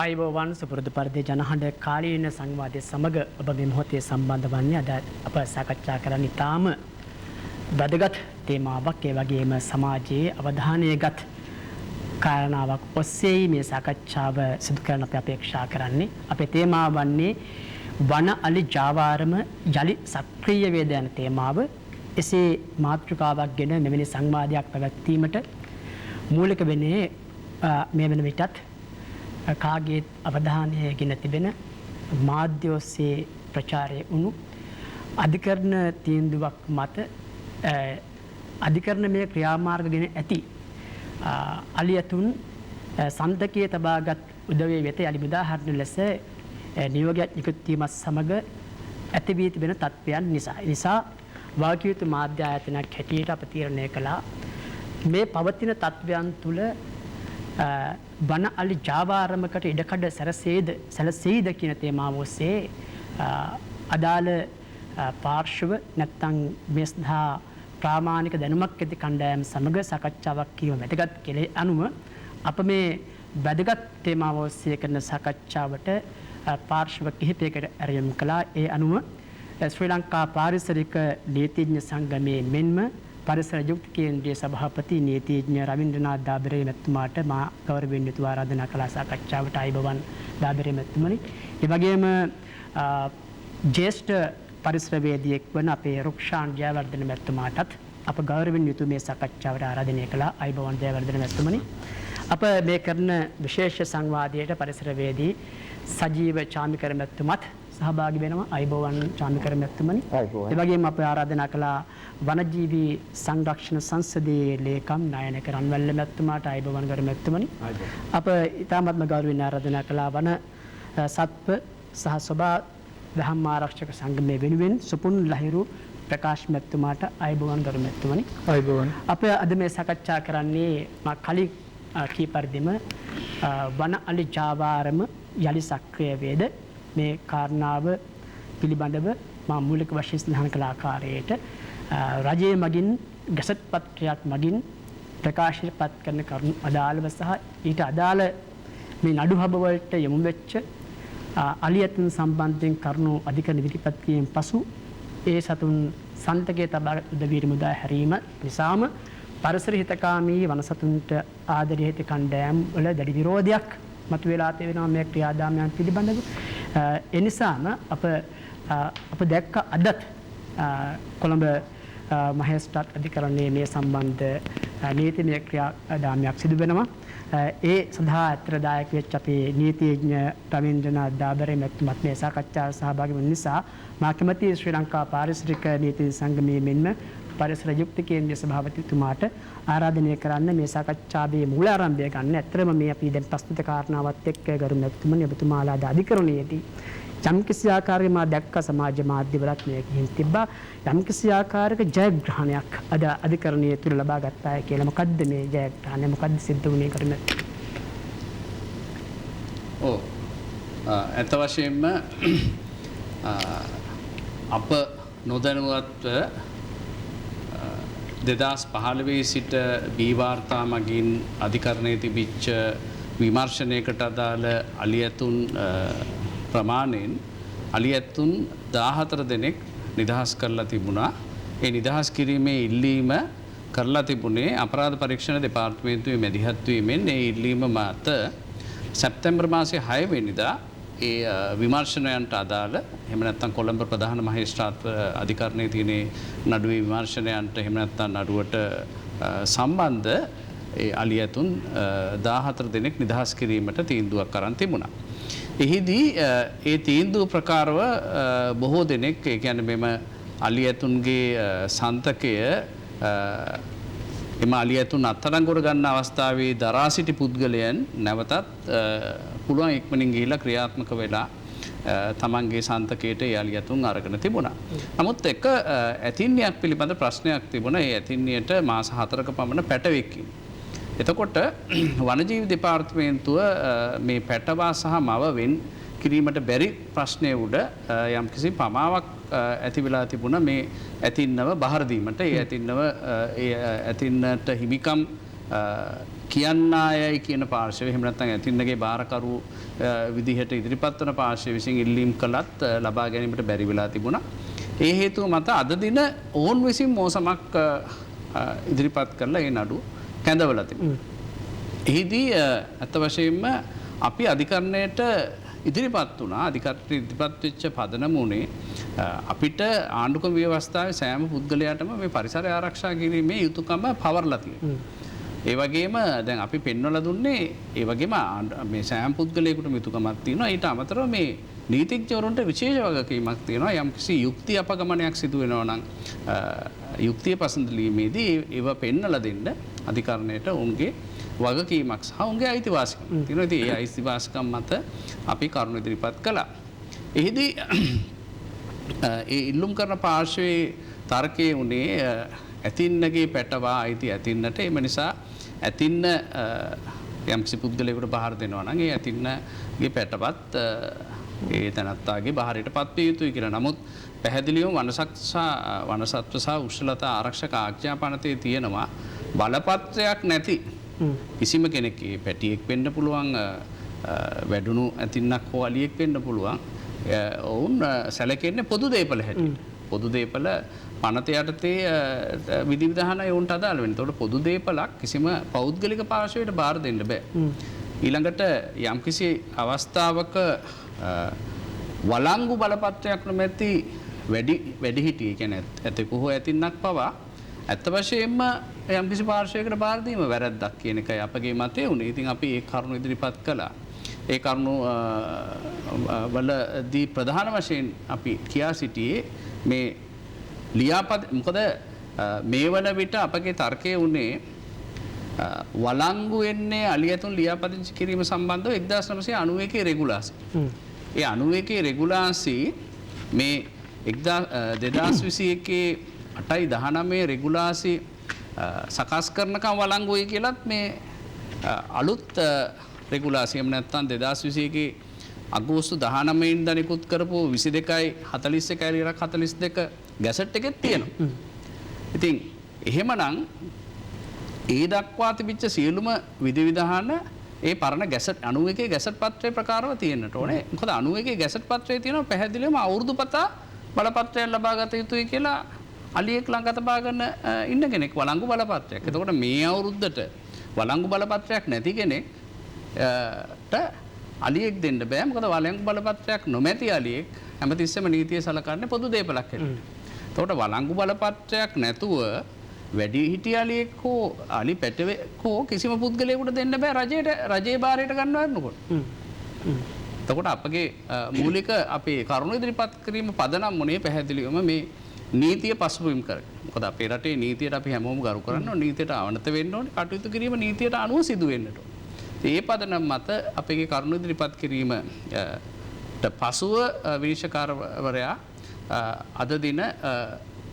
අයිබෝවන් සුපුරුදු පරිදි ජනහඬ කාලීන සංවාදයේ සමග ඔබ මේ මොහොතේ සම්බන්ධ වන්නේ අද අප සාකච්ඡා කරන්න ඉතාම වැදගත් තේමාවක් ඒ වගේම සමාජයේ අවධානයගත් කාරණාවක් ඔස්සේ මේ සාකච්ඡාව සිදු කරන්න අපි අපේක්ෂා කරන්නේ අපේ තේමාව වන්නේ වන අලි ජාවාරම යලි සක්‍රීය වේද යන තේමාව එසේ මාතෘකාවක් ගෙන මෙවැනි සංවාදයක් පැවැත්වීමට මූලික වෙන්නේ මේ වෙන විටත් කාගේ අවධානය ගෙන තිබෙන මාධ්‍ය ඔස්සේ ප්‍රචාරය වුණු අධිකරණ තීන්දුවක් මත අධිකරණමය ක්‍රියාමාර්ග ගෙන ඇති අලියතුන් සන්තකයේ තබාගත් උදවිය වෙත යලි උදාහරණ ලෙස නියෝගයක් නිකුත් වීමත් සමග ඇති වී තිබෙන තත්ත්වයන් නිසා වාකිය යුතු මාධ්‍ය ආයතනයක් හැටියට අප තීරණය කළා මේ පවතින තත්ත්වයන් තුළ වන අලි ජාවාරමකට ඉඩකඩ සැලසෙයිද කියන තේමාව ඔස්සේ අදාළ පාර්ශ්ව නැත්නම් මේ සඳහා ප්‍රාමාණික දැනුමක් ඇති කණ්ඩායම් සමග සාකච්ඡාවක් කිරීම වැදගත් කෙලේ අනුව අප මේ වැදගත් තේමාව ඔස්සේ කරන සාකච්ඡාවට පාර්ශ්ව කිහිපයකට ඇරයුම් කළා. ඒ අනුව ශ්‍රී ලංකා පාරිසරික නීතිඥ සංගමයේ මෙන්ම පරිසර යුක්ති කේන්ද්‍රයේ සභාපති නීතිඥ රවින්ද්‍රනාත් දාබරේ මැතිතුමාට මා ගෞරවයෙන් යුතුව ආරාධනා කළා සාකච්ඡාවට අයිබෝවන් දාබරේ මැතිතුමනි. ඒ වගේම ජ්‍යෙෂ්ඨ පරිසරවේදියෙක් වන අපේ රුක්ෂාන් ජයවර්ධන මැතිතුමාටත් අප ගෞරවයෙන් යුතුව මේ සාකච්ඡාවට ආරාධනය කළා අයිබෝවන් ජයවර්ධන මැතිතුමනි. අප මේ කරන විශේෂ සංවාදයට පරිසරවේදී සජීව චාමිකර මැතිතුමත් සහභාගී වෙනවා අයිබෝවන් චාමිකර මැතිතුමනි. ඒ වගේම අප ආරාධනා කළා වනජීවී සංරක්ෂණ සංසදයේ ලේකම් නායක රන්වැල්ල මැතිතුමාට අයිබෝවන් ගරු මැතිතුමනි. අප ඉතාමත්ම ගෞරවයෙන් ආරාධනා කළා වන සත්ව සහ සබා දහම් ආරක්ෂක සංගමයේ වෙනුවෙන් සුපුන් ලහිරු ප්‍රකාශ් මැතිතුමාට අයිබෝවන් ගරු මැතිතුමනි. අයිබෝවන්. අප අද මේ සාකච්ඡා කරන්නේ මා කලින් කී පරිදිම වන අලි ජාවාරම යලි සක්‍රිය වේද මේ කාරණාව පිළිබඳව මා මූලික වශයෙන් සඳහන් කළ ආකාරයට රජයේ මගින් ගැසට් පත්‍රයක් මගින් ප්‍රකාශයට පත් කරන කරුණු අදාළව සහ ඊට අදාළ මේ නඩුහබ වලට යොමු වෙච්ච අලියතුන් සම්බන්ධයෙන් කරුණු අධිකරණ ඉදිරිපත් කිරීම පසු ඒ සතුන් සන්තකයේ තබා උදවියට මුදා හැරීම නිසාම පරිසර හිතකාමී වනසතුන්ට ආදරය ඇති කණ්ඩායම් වල දැඩි විරෝධයක් මතුවලා තියෙනවා මේ ක්‍රියාදාමයන් පිළිබඳව. ඒ නිසාම අප දැක්ක අදත් කොළඹ මහේස්ත්‍රාත් අධිකරණයේ මේ සම්බන්ධ නීතිමය ක්‍රියාදාමයක් සිදු වෙනවා. ඒ සඳහා අත්‍රදායක වෙච්ච අපේ නීතිඥ රවින්ද්‍රනාත් දාබරේ මැතිතුමත් මේ සාකච්ඡාවට සහභාගී වන නිසා මා කැමැතියි ශ්‍රී ලංකා පාරිසරික නීති සංගමයේ මෙන්ම පරිසර යුක්ති කේන්ද්‍රීය සභාපතිතුමාට ආරාධනය කරන්න මේ සාකච්ඡාවේ මූල ආරම්භය ගන්න. ඇත්තටම මේ අපි දැන් ප්‍රස්තුත කාරණාවත් එක්ක ගරු මැතිතුමනි ඔබතුමාලා අධිකරණයේදී යම්කිසි ආකාරයක මා දැක්ක සමාජ මාධ්‍යවලත් මේක හින් තිබ්බා යම්කිසි ආකාරයක ජයග්‍රහණයක් අද අධිකරණයේ තුල ලබා ගත්තාය කියලා. මොකද්ද මේ ජයග්‍රහණය? මොකද්ද සිද්ධ වුණේ කරන? ඇත්ත වශයෙන්ම අප නොදැනුවත්ව 2015 සිට බී වාර්තා මගින් අධිකරණයේ තිබිච්ච විමර්ශනයකට අදාළ අලියතුන් ප්‍රමාණයෙන් අලියතුන් 14 දෙනෙක් නිදහස් කරලා තිබුණා. ඒ නිදහස් කිරීමේ ඉල්ලීම කරලා තිබුණේ අපරාධ පරීක්ෂණ දෙපාර්තමේන්තුවේ මැදිහත් වීමෙන්. ඒ ඉල්ලීම මත සැප්තැම්බර් මාසයේ 6 වෙනිදා ඒ විමර්ශනයන්ට අදාළ එහෙම නැත්නම් කොළඹ ප්‍රධාන මහේස්ත්‍රාත් අධිකරණයේ තියෙන නඩුවේ විමර්ශනයන්ට එහෙම නැත්නම් නඩුවට සම්බන්ධ ඒ අලියතුන් 14 දෙනෙක් නිදහස් කිරීමට තීන්දුවක් අරන් තිබුණා. එහිදී ඒ තීන්දුව ප්‍රකාරව බොහෝ දෙනෙක් ඒ කියන්නේ මෙම අලියතුන්ගේ සන්තකය එම අලියතුන් අත්අඩංගුවට ගන්න අවස්ථාවේ දරා සිටි පුද්ගලයන් නැවතත් පුළුවන් ඉක්මනින් ගිහිලා ක්‍රියාත්මක වෙලා තමන්ගේ සන්තකයට ඒ අලියතුන් අරගෙන තිබුණා. නමුත් එක ඇතින්නියක් පිළිබඳ ප්‍රශ්නයක් තිබුණා. ඒ ඇතින්නියට මාස 4ක පමණ පැටවෙකින්. එතකොට වනජීවි දෙපාර්තමේන්තුව මේ පැටවා සහ මව වෙන් කිරීමට බැරි ප්‍රශ්නය උඩ යම්කිසි පමාවක් ඇති වෙලා තිබුණා මේ ඇතින්නව බහර දීමට. ඒ ඇතින්නව ඒ ඇතින්නට හිමිකම් කියන්නායයි කියන පාර්ශවය එහෙම නැත්නම් ඇතින්නගේ බාරකරු විදිහට ඉදිරිපත් වන පාර්ශවය විසින් ඉල්ලීම් කළත් ලබා ගැනීමට බැරි වෙලා තිබුණා. ඒ හේතුව මත අද දින ඔවුන් විසින් මෝසමක් ඉදිරිපත් කරලා ඒ නඩුව කැඳවලා තිබුණා. එහිදී අත වශයෙන්ම අපි අධිකරණයට ඉදිරිපත් වුණා. අධිකරණයට ඉදිරිපත් වෙච්ච පදනම උනේ අපිට ආණ්ඩුක්‍රම ව්‍යවස්ථාවේ සෑම පුද්ගලයාටම මේ පරිසරය ආරක්ෂා කිරීමේ යුතුකම පවර්ලා තියෙනවා. ඒ වගේම දැන් අපි පෙන්වලා දුන්නේ ඒ වගේම මේ සෑම පුද්ගලයෙකුටම යුතුකමක් තියෙනවා. ඊට අමතරව මේ නීතිඥවරුන්ට විශේෂ වගකීමක් තියෙනවා. යම්කිසි යුක්ති අපගමනයක් සිදු වෙනවා නම් යුක්තිය පසඳලීමේදී ඒව පෙන්වලා දෙන්න අධිකරණයට උන්ගේ වගකීමක් සහ උන්ගේ අයිතිවාසිකම් තියෙනවා. ඉතින් ඒ අයිතිවාසිකම් මත අපි කරුණු ඉදිරිපත් කළා. එහිදී ඒ ඉල්ලුම් කරන පාර්ශවයේ තර්කයේ උනේ ඇතින්නගේ පැටවා අයිති ඇතින්නට. එම නිසා ඇතින්න යම්කිසි පුද්ගලයෙකුට බාර දෙනවා නම් ඒ ඇතින්නගේ පැටවත් ඒ තැනත්තාගේ බාරයට පත්විය යුතුයි කියලා. නමුත් පැහැදිලිවම වනසත්ව සහ උෂ්ණලතා ආරක්ෂක ආඥා පනතේ තියෙනවා බලපත්‍රයක් නැති කිසිම කෙනෙක් පැටියෙක් වෙන්න පුළුවන්, වැඩුණු ඇතින්නක් හෝ අලියෙක් වෙන්න පුළුවන්. ඔවුන් සැලකෙන්නේ පොදු දේපල හැටියට. පොදු දේපල පනත යටතේ විධිවිධාන ඔවුන්ට අදාළ වෙනවා. ඒතකොට පොදු දේපලක් කිසිම පෞද්ගලික පාර්ශවයට බාර දෙන්න බෑ. ඊළඟට යම්කිසි අවස්ථාවක වළංගු බලපත්‍රයක් නොමැති වැඩිහිටියෙක් කියන්නේ ඇතෙකු හෝ ඇතින්නක් පවා ඇත්ත වශයෙන්ම යම්කිසි පාර්ශවයකට බාර දීම වැරද්දක් කියන එකයි අපගේ මතය උනේ. ඉතින් අපි ඒ කරුණු ඉදිරිපත් කළා. ඒ කරුණු වලදී ප්‍රධාන වශයෙන් අපි කියා සිටියේ මේ මොකද මේ වන විට අපගේ තර්කය වුණේ වළංගු වෙන්නේ අලියතුන් ලියාපදිංචි කිරීම සම්බන්ධව 1991 රෙගුලාසි. ඒ 91 රෙගුලාසි මේ 2021 8/19 රෙගුලාසි සකස් කරනකම් වළංගුයි කියලත් මේ අලුත් රෙගුලාසි එහෙම නැත්නම් 2021 අගෝස්තු 19 වෙනිදා නිකුත් කරපු 22/41/42 ගැසට් එකෙත් තියෙනවා. ඉතින් එහෙමනම් ඒ දක්වා තිබිච්ච සියලුම විධිවිධාන ඒ පරණ ගැසට් 91 ගැසට් පත්‍රයේ ප්‍රකාරව තියෙන්නට ඕනේ. මොකද 91 ගැසට් පත්‍රයේ තියෙනවා පැහැදිලිවම අවුරුදු පතා බලපත්‍රයක් ලබා ගත යුතුයි කියලා අලියෙක් ළඟ තබා ගන්න ඉන්න කෙනෙක් වළංගු බලපත්‍රයක්. එතකොට මේ අවුරුද්දට වළංගු බලපත්‍රයක් නැති කෙනෙක්ට අලියෙක් දෙන්න බෑ. මොකද වළංගු බලපත්‍රයක් නොමැති අලියෙක් හැමතිස්සෙම නීතිය සලකන්නේ පොදු දේපලක් හැටියට. එතකොට වළංගු බලපත්‍රයක් නැතුව වැඩිහිටි අලියෙක් හෝ අලි පැටවෙක් හෝ කිසිම පුද්ගලයෙකුට දෙන්න බෑ රජයේ බාරයට ගන්නවා වෙනකොට. එතකොට අපගේ මූලික අපේ කරුණු ඉදිරිපත් කිරීම පදනම් මොනේ පැහැදිලිවම මේ නීතිය පසුබිම් කරගෙන. මොකද අපේ රටේ නීතියට අපි හැමෝම ගරු කරන්න ඕනේ. නීතියට අවනත වෙන්න ඕනේ. කටයුතු කිරීම නීතියට අනුව සිදු වෙන්නට ඕනේ. ඒ පදනම් මත අපගේ කරුණු ඉදිරිපත් කිරීමට පසුව විනිශ්චයකාරවරයා අද දින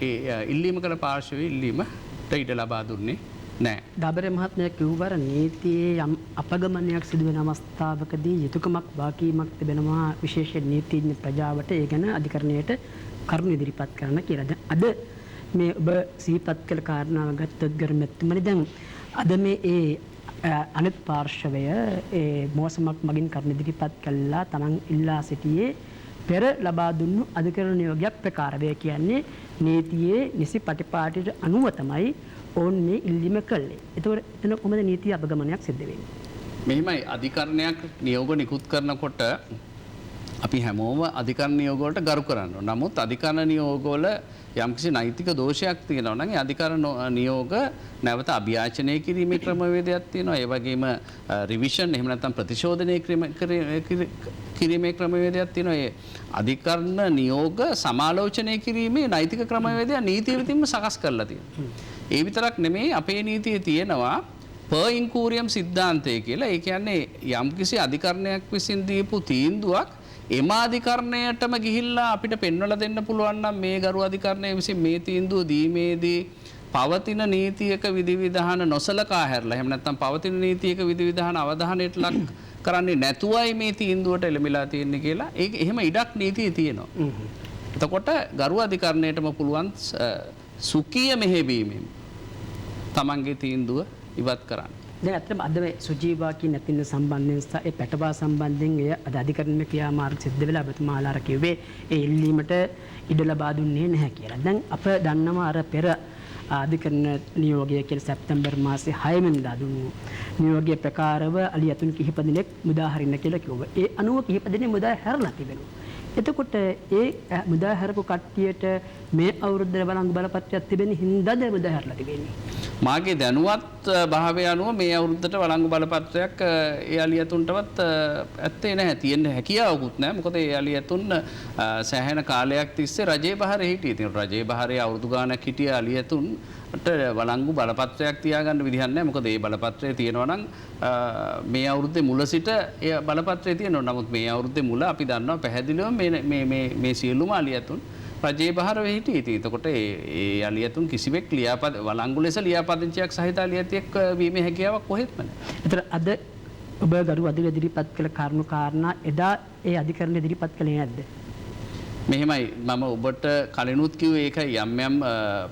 ඒ ඉල්ලීම කළ පාර්ශවයේ ඉල්ලීමට ඉඩ ලබා දුන්නේ නැහැ. දබරේ මහත්මයා කිව්වර නීතියේ යම් අපගමනයක් සිදු වෙන අවස්ථාවකදී යුතුයකමක් වාකීමක් තිබෙනවා විශේෂ නීතිඥ ප්‍රජාවට ඒ ගැන අධිකරණයට කරුණු ඉදිරිපත් කරන්න කියලා. දැන් අද මේ ඔබ සිහිපත් කළ කාරණාව ගත්තොත් ගර්මැතිතුමනි දැන් අද මේ අනිත් පාර්ශවය මෝසමක් මගින් කරුණු ඉදිරිපත් කළා තමන් ඉල්ලා සිටියේ පෙර ලබා දුන්නු අධිකරණ නියෝගයක් ප්‍රකාරය කියන්නේ නීතියේ නිසි පටිපාටියට අනුව තමයි ඔවුන් මේ ඉල්ලීම කළේ. ඒතකොට එතන කොහොමද නීතිය අපගමනයක් සිද්ධ වෙන්නේ? මෙහිමයි අධිකරණයක් නියෝග නිකුත් කරනකොට අපි හැමෝම අධිකරණ නියෝග වලට ගරු කරන්න ඕන. නමුත් අධිකරණ නියෝග වල යම්කිසි නෛතික දෝෂයක් තියෙනවා නම් ඒ අධිකරණ නියෝග නැවත අභියාචනය කිරීමේ ක්‍රමවේදයක් තියෙනවා. ඒ වගේම රිවිෂන් එහෙම නැත්නම් ප්‍රතිශෝධනය කිරීමේ ක්‍රමවේදයක් තියෙනවා. ඒ අධිකරණ නියෝග සමාලෝචනය කිරීමේ නෛතික ක්‍රමවේදය නීතිය විසින්ම සකස් කරලා තියෙනවා. ඒ විතරක් නෙමෙයි අපේ නීතියේ තියෙනවා per incurium සිද්ධාන්තය කියලා. ඒ කියන්නේ යම්කිසි අධිකරණයක් විසින් දීපු තීන්දුවක් එම අධිකරණයටම ගිහිල්ලා අපිට පෙන්වලා දෙන්න පුළුවන් නම් මේ ගරු අධිකරණය විසින් මේ තීන්දුව දීමේදී පවතින නීතියක විධිවිධාන නොසලකා හැරලා එහෙම නැත්නම් පවතින නීතියක විධිවිධාන අවධානයට ලක් කරන්නේ නැතුවයි මේ තීන්දුවට එළඹිලා තියෙන්නේ කියලා ඒක එහෙම ඉඩක් නීතියේ තියෙනවා. එතකොට ගරු අධිකරණයටම පුළුවන් සුඛීය මෙහෙවීමෙන් තමන්ගේ තීන්දුව ඉවත් කරන්න. දැන් අත්‍තරම අද මේ සුජීවා කියන නැතින සම්බන්ධයෙන් සහ ඒ පැටවා සම්බන්ධයෙන් එය අද අධිකරණයේ ක්‍රියාමාර්ග සිද්ධ වෙලා ඔබතුමාලා අර කිව්වේ ඒ ඉල්ලීමට ඉඩ ලබා දුන්නේ නැහැ කියලා. දැන් අප දන්නවා අර පෙර අධිකරණ නියෝගය කියලා සැප්තැම්බර් මාසේ 6 වෙනිදා දුන්නු නියෝගයේ ප්‍රකාරව අලියතුන් කිහිප දිනක් මුදා හරින්න කියලා කිව්වා. ඒ අනුව කිහිප දිනක් මුදා හැරලා තිබෙනවා. එතකොට ඒ මුදා හැරපු කට්ටියට මේ අවුරුද්දේ බලංගු බලපත්‍රයක් තිබෙන හින්දාද මුදා හැරලා තිබෙන්නේ. මාගේ දැනුවත් භාවය අනුව මේ අවුරුද්දට වළංගු බලපත්‍රයක් ඒ අලියතුන්ටවත් ඇත්තේ නැහැ. තියෙන්න හැකියාවකුත් නැහැ. මොකද ඒ අලියතුන් සෑහෙන කාලයක් තිස්සේ රජයේ බහරේ හිටියේ. ඉතින් රජයේ බහරේ අවුරුදු ගාණක් හිටිය අලියතුන්ට වළංගු බලපත්‍රයක් තියාගන්න විදිහක් නැහැ. මොකද ඒ බලපත්‍රය තියෙනවා නම් මේ අවුරුද්දේ මුල සිට ඒ බලපත්‍රය තියෙනවා. නමුත් මේ අවුරුද්දේ මුල අපි දන්නවා පැහැදිලිවම මේ සියලුම අලියතුන් රජයේ බහර වෙහිටි. ඉතින් එතකොට ඒ අලියතුන් කිසිවෙක් වළංගු ලෙස ලියාපදිංචියක් සහිත අලියතියෙක් වීමේ හැකියාවක් කොහෙත්ම නැහැ. ඒතර අද ඔබ ගරු අධිකරණ ඉදිරිපත් කළ කරුණු කාරණා එදා ඒ අධිකරණ ඉදිරිපත් කළේ නැද්ද? මෙහෙමයි මම ඔබට කලිනුත් කිව්වේ ඒක යම්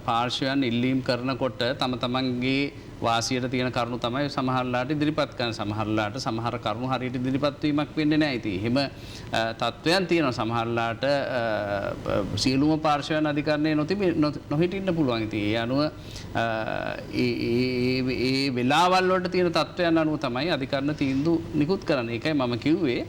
පාර්ශවයන් ඉල්ලීම් කරනකොට තම තමන්ගේ වාසියට තියෙන කරුණු තමයි සමහරලාට ඉදිරිපත් කරන. සමහරලාට සමහර කරුණු හරියට ඉදිරිපත් වීමක් වෙන්නේ නැහැ. ඉතින් එහෙම තත්වයන් තියෙනවා. සමහරලාට සියලුම පාර්ශවයන් අධිකරණයේ නොහිටින්න පුළුවන්. ඉතින් ඒ අනුව ඒ වෙලාවල් වලට තියෙන තත්වයන් අනුව තමයි අධිකරණ තීන්දුව නිකුත් කරන්නේ. ඒකයි මම කිව්වේ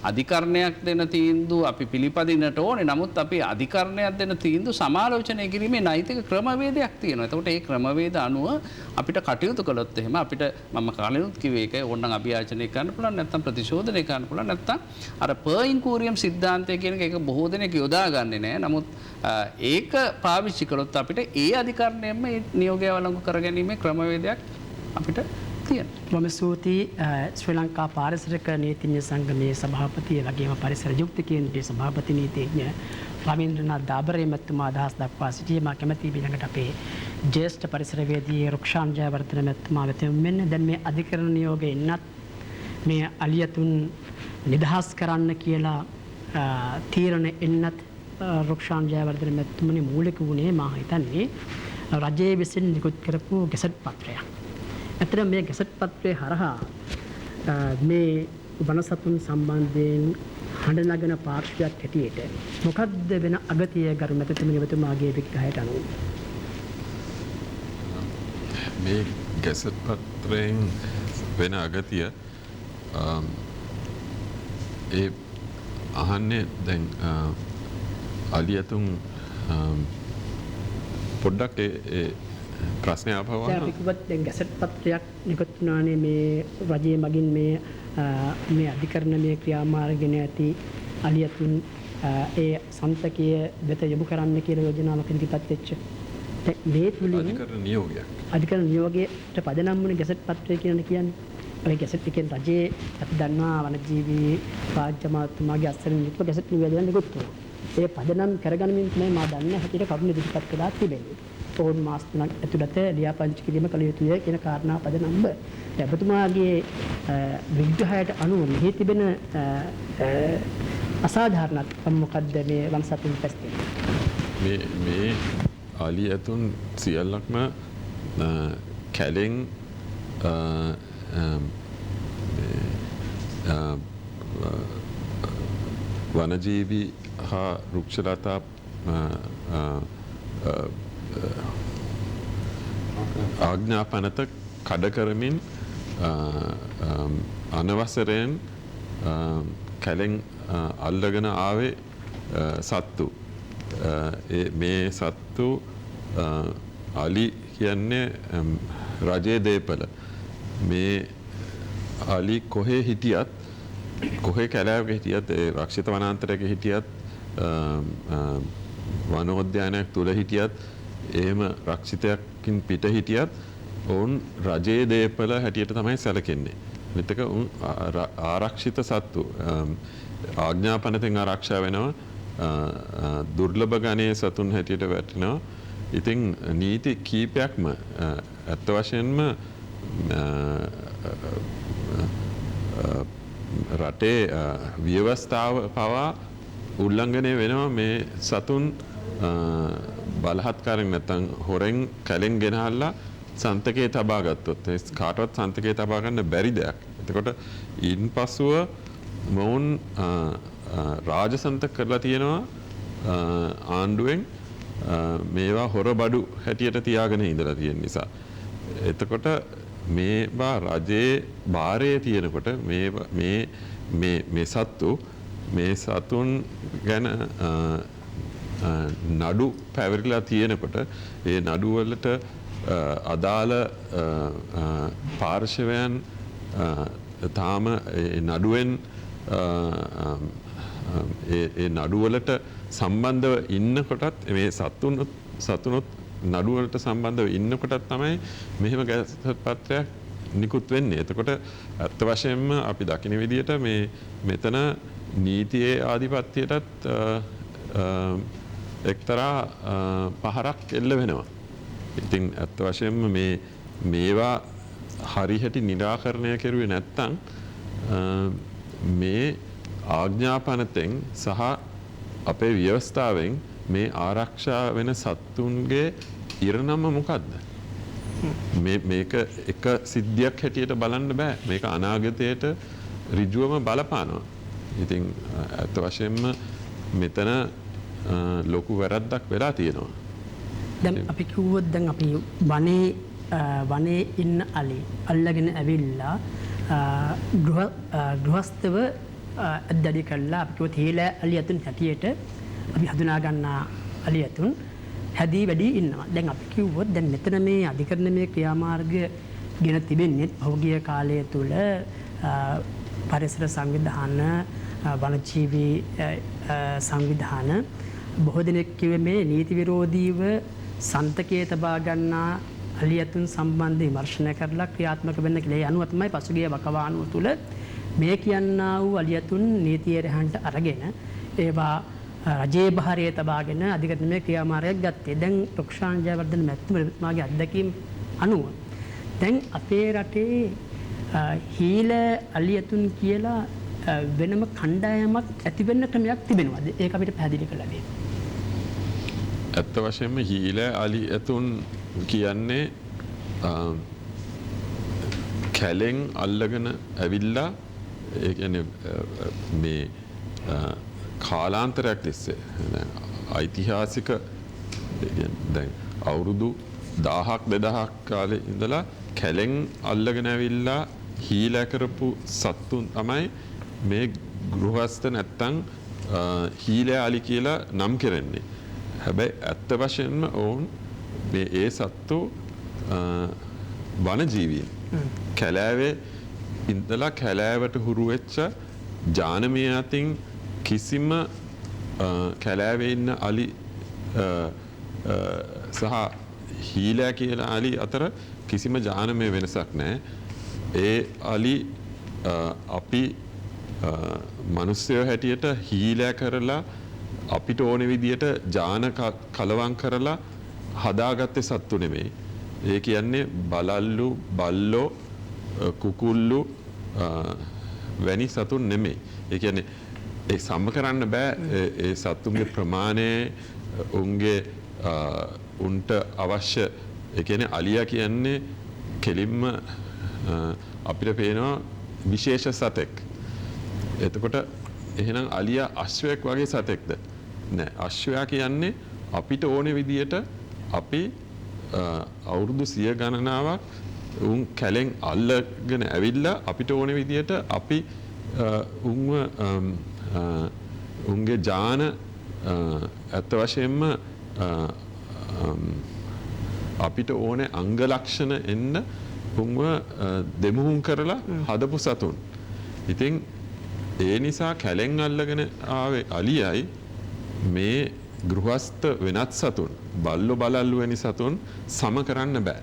අධිකරණයක් දෙන තීන්දුව අපි පිළිපදින්නට ඕනේ. නමුත් අපි අධිකරණයක් දෙන තීන්දුව සමාලෝචනය කිරීමේ නෛතික ක්‍රමවේදයක් තියෙනවා. එතකොට ඒ ක්‍රමවේද අනුව අපිට කටයුතු කළොත් එහෙම අපිට මම කලිනුත් කිව්වේ ඒක ඕනනම් අභියාචනය කරන්න පුළුවන්, නැත්නම් ප්‍රතිශෝධනය කරන්න පුළුවන්, නැත්නම් අර per incurium සිද්ධාන්තය කියන එක බොහෝ දෙනෙක් යොදාගන්නේ නැහැ. නමුත් ඒක පාවිච්චි කළොත් අපිට ඒ අධිකරණයෙන්ම මේ නියෝගය වළංගු කරගැනීමේ ක්‍රමවේදයක් අපිට මම ස්තුතියි ශ්‍රී ලංකා පාරිසරික නීතිඥ සංගමයේ සභාපති වගේම පරිසර යුක්ති කේන්ද්‍රයේ සභාපති නීතිඥ රවීන්ද්‍රනාත් දාබරේ මැතිතුමා අදහස් දක්වා සිටියේ. මා කැමැතියි ඊළඟට අපේ ජ්‍යෙෂ්ඨ පරිසරවේදී රුක්ෂාන් ජයවර්ධන මැතිතුමා වෙතින් මෙන්න දැන් මේ අධිකරණ නියෝගයේ ඉන්නත් මේ අලියතුන් නිදහස් කරන්න කියලා තීරණ එන්නත් රුක්ෂාන් ජයවර්ධන මැතිතුමනි මූලික වුණේ මා හිතන්නේ රජයේ විසින් නිකුත් කරපු ගැසට් පත්‍රයක්. ඇත්තටම මේ ගැසට් පත්‍රයේ හරහා මේ වනසතුන් සම්බන්ධයෙන් හඬ නගන පාර්ශ්වයක් හැටියට මොකක්ද වෙන අගතිය ගරු මැතිතුමනි ඔබතුමාගේ විග්‍රහයට අනුව? මේ ගැසට් පත්‍රයෙන් වෙන අගතිය ඒ අහන්නේ දැන් අලියතුන් පොඩ්ඩක් ඒ ප්‍රශ්නය අපවන්න. දැන් අපි කිව්වත් දැන් ගැසට් පත්‍රයක් නිකුත් වුණානේ මේ රජයේ මගින් මේ අධිකරණ මේ ක්‍රියාමාර්ගගෙන ඇති අලියතුන් ඒ සන්තකයේ වෙත යොමු කරන්න කියලා යෝජනාවක් ඉදිරිපත් වෙච්ච. දැන් මේ තුලින් අධිකරණ නියෝගයට පදනම් වුණේ ගැසට් පත්‍රය කියන්නේ. ඔය ගැසට් එකෙන් රජයේ අපි දන්නවා වනජීවී රාජ්‍ය අමාත්‍යතුමාගේ අස්වැන්න යුතුව ගැසට් නිවේදනය නිකුත් වුණා. ඒ පදනම් කරගනිමින් තමයි මා දන්නේ හැටියට කරුණු ඉදිරිපත් කළා තිබෙන්නේ. ඕන් මාස 3ක් ඇතුළත ලියාපදිංචි කිරීම කළ යුතුය කියන කාරණා පදනම්බ. දැන් ඔබතුමාගේ විග්‍රහයට අනුව මෙහි තිබෙන අසාධාරණත්වය මොකද්ද මේ වනසතුන් පැත්තේ? මේ අලියතුන් සියල්ලක්ම කැලෙන් වනජීවී හා වෘක්ෂලතා ආඥාපනත කඩ කරමින් අනවසරයෙන් කැලෙන් අල්ලගෙන ආවේ සත්තු. මේ සත්තු අලි කියන්නේ රජයේ දේපල. මේ අලි කොහේ හිටියත් කොහේ කැලෑවක හිටියත් රක්ෂිත වනාන්තරයක හිටියත් වනෝද්‍යානයක් තුල හිටියත් එහෙම රක්ෂිතයකින් පිට හිටියත් ඔවුන් රජයේ දේපල හැටියට තමයි සැලකෙන්නේ. මෙතක උන් ආරක්ෂිත සත්තු ආඥාපනතෙන් ආරක්ෂා වෙනවා. දුර්ලභ ගණයේ සතුන් හැටියට වැටෙනවා. ඉතින් නීති කීපයක්ම අත් වශයෙන්ම රටේ ව්‍යවස්ථාව පවා උල්ලංඝනය වෙනවා මේ සතුන් බලහත්කාරයෙන් නැත්නම් හොරෙන් කැලෙන් ගෙනහල්ලා සන්තකේ තබා ගත්තොත් කාටවත් සන්තකේ තබා ගන්න බැරි දෙයක්. එතකොට ඉන්පසුව මොවුන් රාජසන්තක කරලා තියෙනවා ආණ්ඩුවෙන් මේවා හොරබඩු හැටියට තියාගෙන ඉඳලා තියෙන නිසා. එතකොට මේවා රජයේ භාරයේ තියෙනකොට මේ සතුන් ගැන නඩු පැවරිලා තියෙනකොට ඒ නඩු වලට අදාළ පාර්ශවයන් තාම නඩුවෙන් ඒ නඩුවලට සම්බන්ධව ඉන්නකොටත් මේ සතුනොත් නඩුවලට සම්බන්ධව ඉන්නකොටත් තමයි මෙහෙම ගැසට් පත්‍රයක් නිකුත් වෙන්නේ. එතකොට අත්ත වශයෙන්ම අපි දකින විදිහට මෙතන නීතියේ ආධිපත්‍යයටත් එක්තරා පහරක් එල්ල වෙනවා. ඉතින් අත්ත වශයෙන්ම මේවා හරිහැටි निराකරණය කෙරුවේ නැත්තම් මේ ආඥාපනතෙන් සහ අපේ ව්‍යවස්ථාවෙන් මේ ආරක්ෂා වෙන සත්තුන්ගේ ඉරණම මොකද්ද? මේක එක සිද්ධියක් හැටියට බලන්න බෑ. මේක අනාගතයට ඍජුවම බලපානවා. ඉතින් අත් වශයෙන්ම මෙතන ලොකු වැරද්දක් වෙලා තියෙනවා. දැන් අපි කිව්වොත් දැන් අපි වනේ ඉන්න අල්ලගෙන ඇවිල්ලා ගෘහස්තව අද්දඩි කළා අපි කිව්වොත් හේල අලියතුන් හැටියට අපි හඳුනා ගන්නා අලියතුන් හැදී වැඩි ඉන්නවා. දැන් අපි කිව්වොත් දැන් මෙතන මේ අධිකරණමය ක්‍රියාමාර්ග ගෙන තිබෙන්නේ පහුගිය කාලය තුල පරිසර සංවිධාන වනජීවී සංවිධාන බොහෝ දෙනෙක් කිව්වේ මේ නීති විරෝධීව සන්තකයේ තබා ගන්නා අලියතුන් සම්බන්ධ විමර්ශනය කරලා ක්‍රියාත්මක වෙන්න කියලා. ඒ අනුව තමයි පසුගිය වකවානුව තුල මේ කියන්නා වූ අලියතුන් නීතිය රැහන්ට අරගෙන ඒවා රජයේ භාරයේ තබාගෙන අධිකරණමය ක්‍රියාමාර්ගයක් ගත්තේ. දැන් රුක්ෂාන් ජයවර්ධන මැතිතුමාගේ අත්දැකීම් අනුව දැන් අපේ රටේ හීල අලියතුන් කියලා වෙනම කණ්ඩායමක් ඇති වෙන්න ක්‍රමයක් තිබෙනවාද? ඒක අපිට පැහැදිලි කරලා දෙන්න. ඇත්ත වශයෙන්ම හීල අලියතුන් කියන්නේ කැලෙන් අල්ලගෙන ඇවිල්ලා ඒ කියන්නේ මේ කාලාන්තරයක් තිස්සේ ඓතිහාසික දැන් අවුරුදු 1000ක් 2000ක් කාලේ ඉඳලා කැලෙන් අල්ලගෙන ඇවිල්ලා හීලා කරපු සත්තුන් තමයි මේ ගෘහස්ත නැත්තම් හීලා අලි කියලා නම් කරන්නේ. හැබැයි ඇත්ත වශයෙන්ම ඔවුන් ඒ සත්තු වනජීවීන්. කැලෑවේ ඉඳලා කැලෑවට හුරු වෙච්ච ජානමය අතින් කිසිම කැලෑවේ ඉන්න අලි සහ හීලෑ කියලා අලි අතර කිසිම ජානමය වෙනසක් නැහැ. ඒ අලි අපි මිනිස්සුયો හැටියට හීලෑ කරලා අපිට ඕන විදියට ජාන කලවම් කරලා හදාගත්තේ සත්තු නෙමෙයි. ඒ කියන්නේ බලල්ලු, බල්ලෝ, කුකුල්ලු වැනි සතුන් නෙමෙයි. ඒ කියන්නේ ඒ සම්ම කරන්න බෑ ඒ සත්තුන්ගේ ප්‍රමාණය උන්ට අවශ්‍ය. ඒ කියන්නේ අලියා කියන්නේ කෙලින්ම අපිට පේනවා විශේෂ සතෙක්. එතකොට එහෙනම් අලියා අශ්වයෙක් වගේ සතෙක්ද? නෑ. අශ්වයා කියන්නේ අපිට ඕන විදියට අපි අවුරුදු 100 ගණනාවක් උන් කැලෙන් අල්ලගෙන ඇවිල්ලා අපිට ඕන විදියට අපි උන්ගේ ජාන ඇත්ත වශයෙන්ම අපිට ඕනේ අංග ලක්ෂණ එන්න උන්ව දෙමුහුම් කරලා හදපු සතුන්. ඉතින් ඒ නිසා කැලෙන් අල්ලගෙන ආවේ අලියයි මේ ගෘහස්ත වෙනත් සතුන් බල්ලෝ බලල්ලු වැනි සතුන් සම කරන්න බෑ.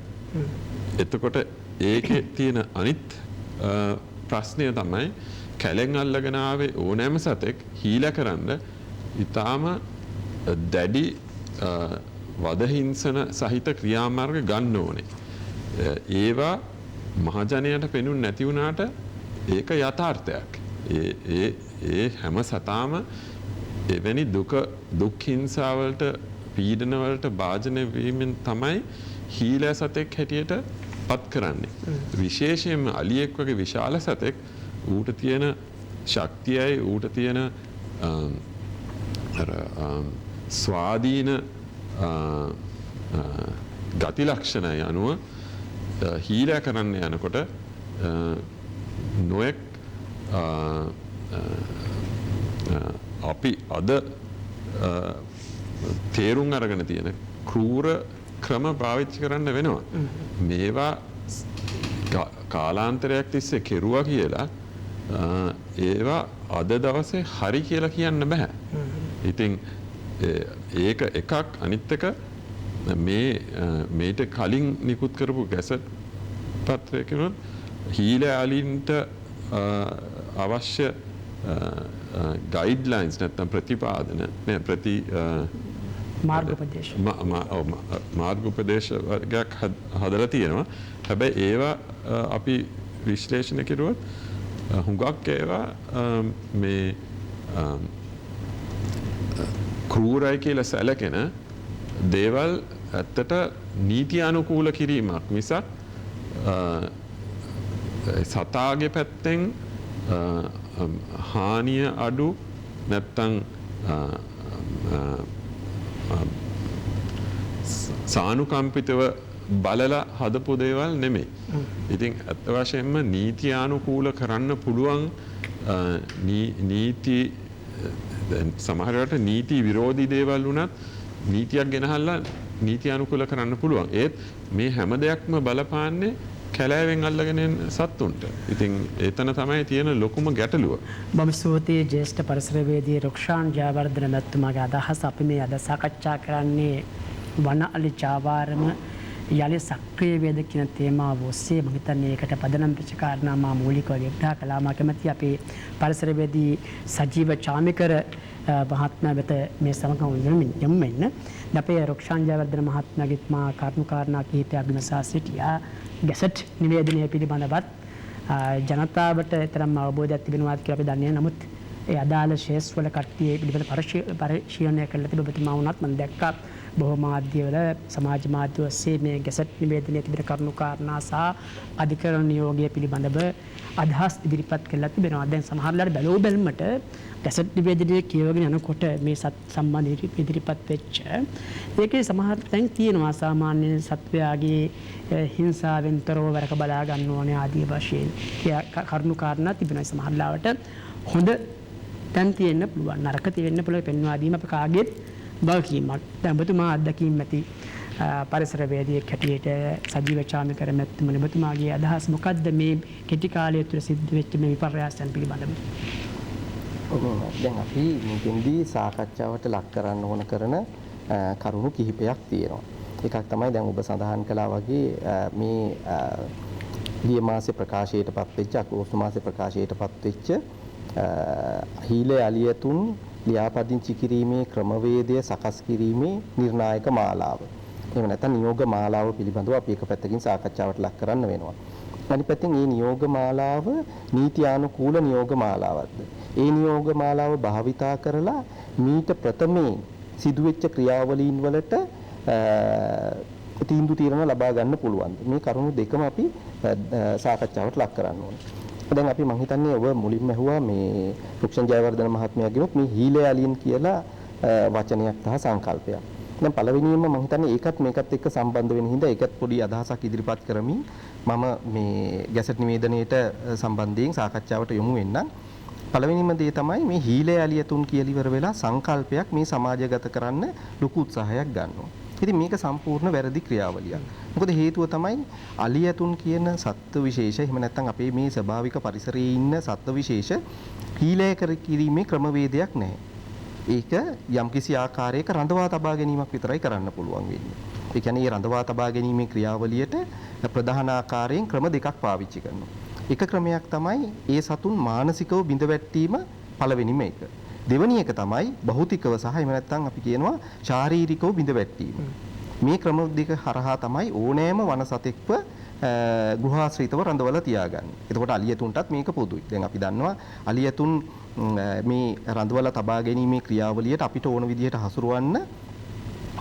එතකොට ඒකේ තියෙන අනිත් ප්‍රශ්නය තමයි කැලෙන් අල්ලගෙන ආවේ ඕනෑම සතෙක් හීලා කරන්න ඊටාම දැඩි වදහිංසන සහිත ක්‍රියාමාර්ග ගන්න ඕනේ. ඒවා මහජනයට පෙනුනේ නැති වුණාට ඒක යථාර්ථයක්. ඒ හැම සතාම එවැනි දුක් හිංසාවලට පීඩනවලට භාජනය වීමෙන් තමයි හීලෑ සතෙක් හැටියට පත් කරන්නේ. විශේෂයෙන්ම අලියෙක් වගේ විශාල සතෙක් ඌට තියෙන ශක්තියයි ඌට තියෙන ස්වාධීන ගති ලක්ෂණයි අනුව හීලෑ කරන්න යනකොට නොයෙක් අපි අද තේරුම් අරගෙන තියෙන ක්‍රූර ක්‍රම පාවිච්චි කරන්න වෙනවා. මේවා කාලාන්තරයක් තිස්සේ කෙරුවා කියලා ඒවා අද දවසේ හරි කියලා කියන්න බෑ. ඉතින් ඒක එකක් අනිත් එක මේට කලින් නිකුත් කරපු ගැසට් පත්‍රයකිනුත් හීලෑලින්ට අවශ්‍ය ගයිඩ්ලයින්ස් නැත්තම් ප්‍රතිපාදන මාර්ගෝපදේශ වර්ගයක් හදලා තියෙනවා. හැබැයි ඒවා අපි විශ්ලේෂණය කෙරුවොත් හුඟක් ඒවා මේ ක්‍රූරයි කියලා සැලකෙන දේවල් ඇත්තට නීති අනුකූල කිරීමක් මිසක් සතාගේ පැත්තෙන් හානිය අඩු නැත්තම් සානුකම්පිතව බලලා හදපු දේවල් නෙමෙයි. ඉතින් අත් වශයෙන්ම නීතියානුකූල කරන්න පුළුවන් නීති සමහරවිට නීති විරෝධී දේවල් වුණත් නීතියක් ගෙනහල්ලා නීතියානුකූල කරන්න පුළුවන්. ඒත් මේ හැම දෙයක්ම බලපාන්නේ කැලෑවෙන් අල්ලගෙන සත්තුන්ට. ඉතින් එතන තමයි තියෙන ලොකුම ගැටලුව. බොහොම ස්තුතියි ජ්‍යෙෂ්ඨ පරිසරවේදී රුක්ෂාන් ජයවර්ධන මැතිතුමාගේ අදහස අපි මේ අද සාකච්ඡා කරන්නේ වන අලි ජාවාරම යලි සක්‍රිය වේද කියන තේමාව ඔස්සේ මම හිතන්නේ ඒකට පදනම් වෙච්ච කාරණා මා මූලිකව විග්‍රහ කළා. මම කැමති අපේ පරිසරවේදී සජීව චාමිකර මහත්මයා වෙත මේ සමග යමු වෙන්න. අපේ රුක්ෂාන් ජයවර්ධන මහත්මයාගෙත් මා කරුණු කාරණා කිහිපයක් විමසා සිටියා. ගැසට් නිවේදනය පිළිබඳවත් ජනතාවට තරම් අවබෝධයක් තිබෙනවාද කියලා අපි දන්නේ නැහැ. නමුත් ඒ අදාළ ශේෂ් වල කට්ටිය පිළිබඳ පරිශීලනය කරලා තිබෙ ඔබතුමා වුණත් මම දැක්කා බොහෝ මාධ්‍යවල සමාජ මාධ්‍ය ඔස්සේ මේ ගැසට් නිවේදනයේ තිබෙන කරුණු කාරණා සහ අධිකරණ නියෝගය පිළිබඳව අදහස් ඉදිරිපත් කරලා තිබෙනවා. දැන් සමහරවල්ලාට බැලුව බැලමට ගැසට් නිවේදනයේ කියවගෙන යනකොට මේ සම්බන්ධ ඉදිරිපත් වෙච්ච ඒකේ සමහර තැන් තියෙනවා සාමාන්‍ය සත්වයාගේ හිංසාවෙන් තොරව වරක බලා ගන්න ඕනේ ආදී වශයෙන් කරුණු කාරණා තිබෙනවා. සමහරවිට හොඳ තැන් තියෙන්න පුළුවන් නරක තියෙන්න පුළුවන් පෙන්වා දීම අප කාගෙත් වගකීමක්. දැන් ඔබතුමා අත්දැකීම් ඇති පරිසරවේදියෙක් හැටියට සජීව චාමිකර මැතිතුමනි ඔබතුමාගේ අදහස් මොකද්ද මේ කෙටි කාලය තුළ සිද්ධ වෙච්ච මේ විපර්යාසයන් පිළිබඳව? දැන් අපි මෙතෙන්දී සාකච්ඡාවට ලක් කරන්න ඕන කරන කරුණු කිහිපයක් තියෙනවා. එකක් තමයි දැන් ඔබ සඳහන් කළා වගේ මේ ඊයේ මාසේ ප්‍රකාශයටපත් වෙච්ච අගෝස්තු මාසේ ප්‍රකාශයටපත් වෙච්ච හීලේ අලියතුන් ලියාපදිංචි කිරීමේ ක්‍රමවේදය සකස් කිරීමේ නිර්ණායක මාලාව. එහෙම නැත්නම් නියෝග මාලාව පිළිබඳව අපි එක පැත්තකින් සාකච්ඡාවට ලක් කරන්න වෙනවා. අනිත් පැත්තෙන් මේ නියෝග මාලාව නීතියානුකූල නියෝග මාලාවක්ද? ඒ නියෝග මාලාව භාවිතා කරලා මීට ප්‍රථමයෙන් සිදුවෙච්ච ක්‍රියාවලීන් වලට තීන්දුව తీරන ලබා ගන්න පුළුවන්. මේ කරුණු දෙකම අපි සාකච්ඡාවට ලක් කරන්න ඕනේ. දැන් අපි මම හිතන්නේ ඔබ මුලින්ම ඇහුවා මේ රුක්ෂන් ජයවර්ධන මහත්මයාගෙනුත් මේ හීලේ අලියන් කියලා වචනයක් තහ සංකල්පයක්. දැන් පළවෙනියෙන්ම මම හිතන්නේ ඒකත් මේකත් එක්ක සම්බන්ධ වෙන හින්දා ඒකත් පොඩි අදහසක් ඉදිරිපත් කරමින් මම මේ ගැසට් නිවේදනයේට සම්බන්ධයෙන් සාකච්ඡාවට යොමු වෙන්නම්. පළවෙනිම දේ තමයි මේ හීලේ අලියතුන් කියලා ඉවර වෙලා සංකල්පයක් මේ සමාජගත කරන්න ලොකු උත්සාහයක් ගන්නවා. ඉතින් මේක සම්පූර්ණ වැරදි ක්‍රියාවලියක්. මොකද හේතුව තමයි අලියතුන් කියන සත්ත්ව විශේෂ එහෙම නැත්නම් අපේ මේ ස්වභාවික පරිසරයේ ඉන්න සත්ත්ව විශේෂ හීලය කර කිරීමේ ක්‍රමවේදයක් නැහැ. ඒක යම්කිසි ආකාරයක රඳවා තබා ගැනීමක් විතරයි කරන්න පුළුවන් වෙන්නේ. ඒ කියන්නේ මේ රඳවා තබා ගැනීමේ ක්‍රියාවලියට ප්‍රධාන ආකාරයෙන් ක්‍රම දෙකක් පාවිච්චි කරනවා. එක ක්‍රමයක් තමයි ඒ සතුන් මානසිකව බිඳවැටීම පළවෙනිම එක. දෙවෙනි එක තමයි භෞතිකව සහ එහෙම නැත්නම් අපි කියනවා ශාරීරිකව බිඳවැටීම. මේ ක්‍රම දෙක හරහා තමයි ඕනෑම වනසතෙක්ව ගෘහාශ්‍රිතව රඳවලා තියාගන්නේ. එතකොට අලියතුන්ටත් මේක පොදුයි. දැන් අපි දන්නවා අලියතුන් මේ රඳවලා තබා ගැනීමේ ක්‍රියාවලියට අපිට ඕන විදිහට හසුරවන්න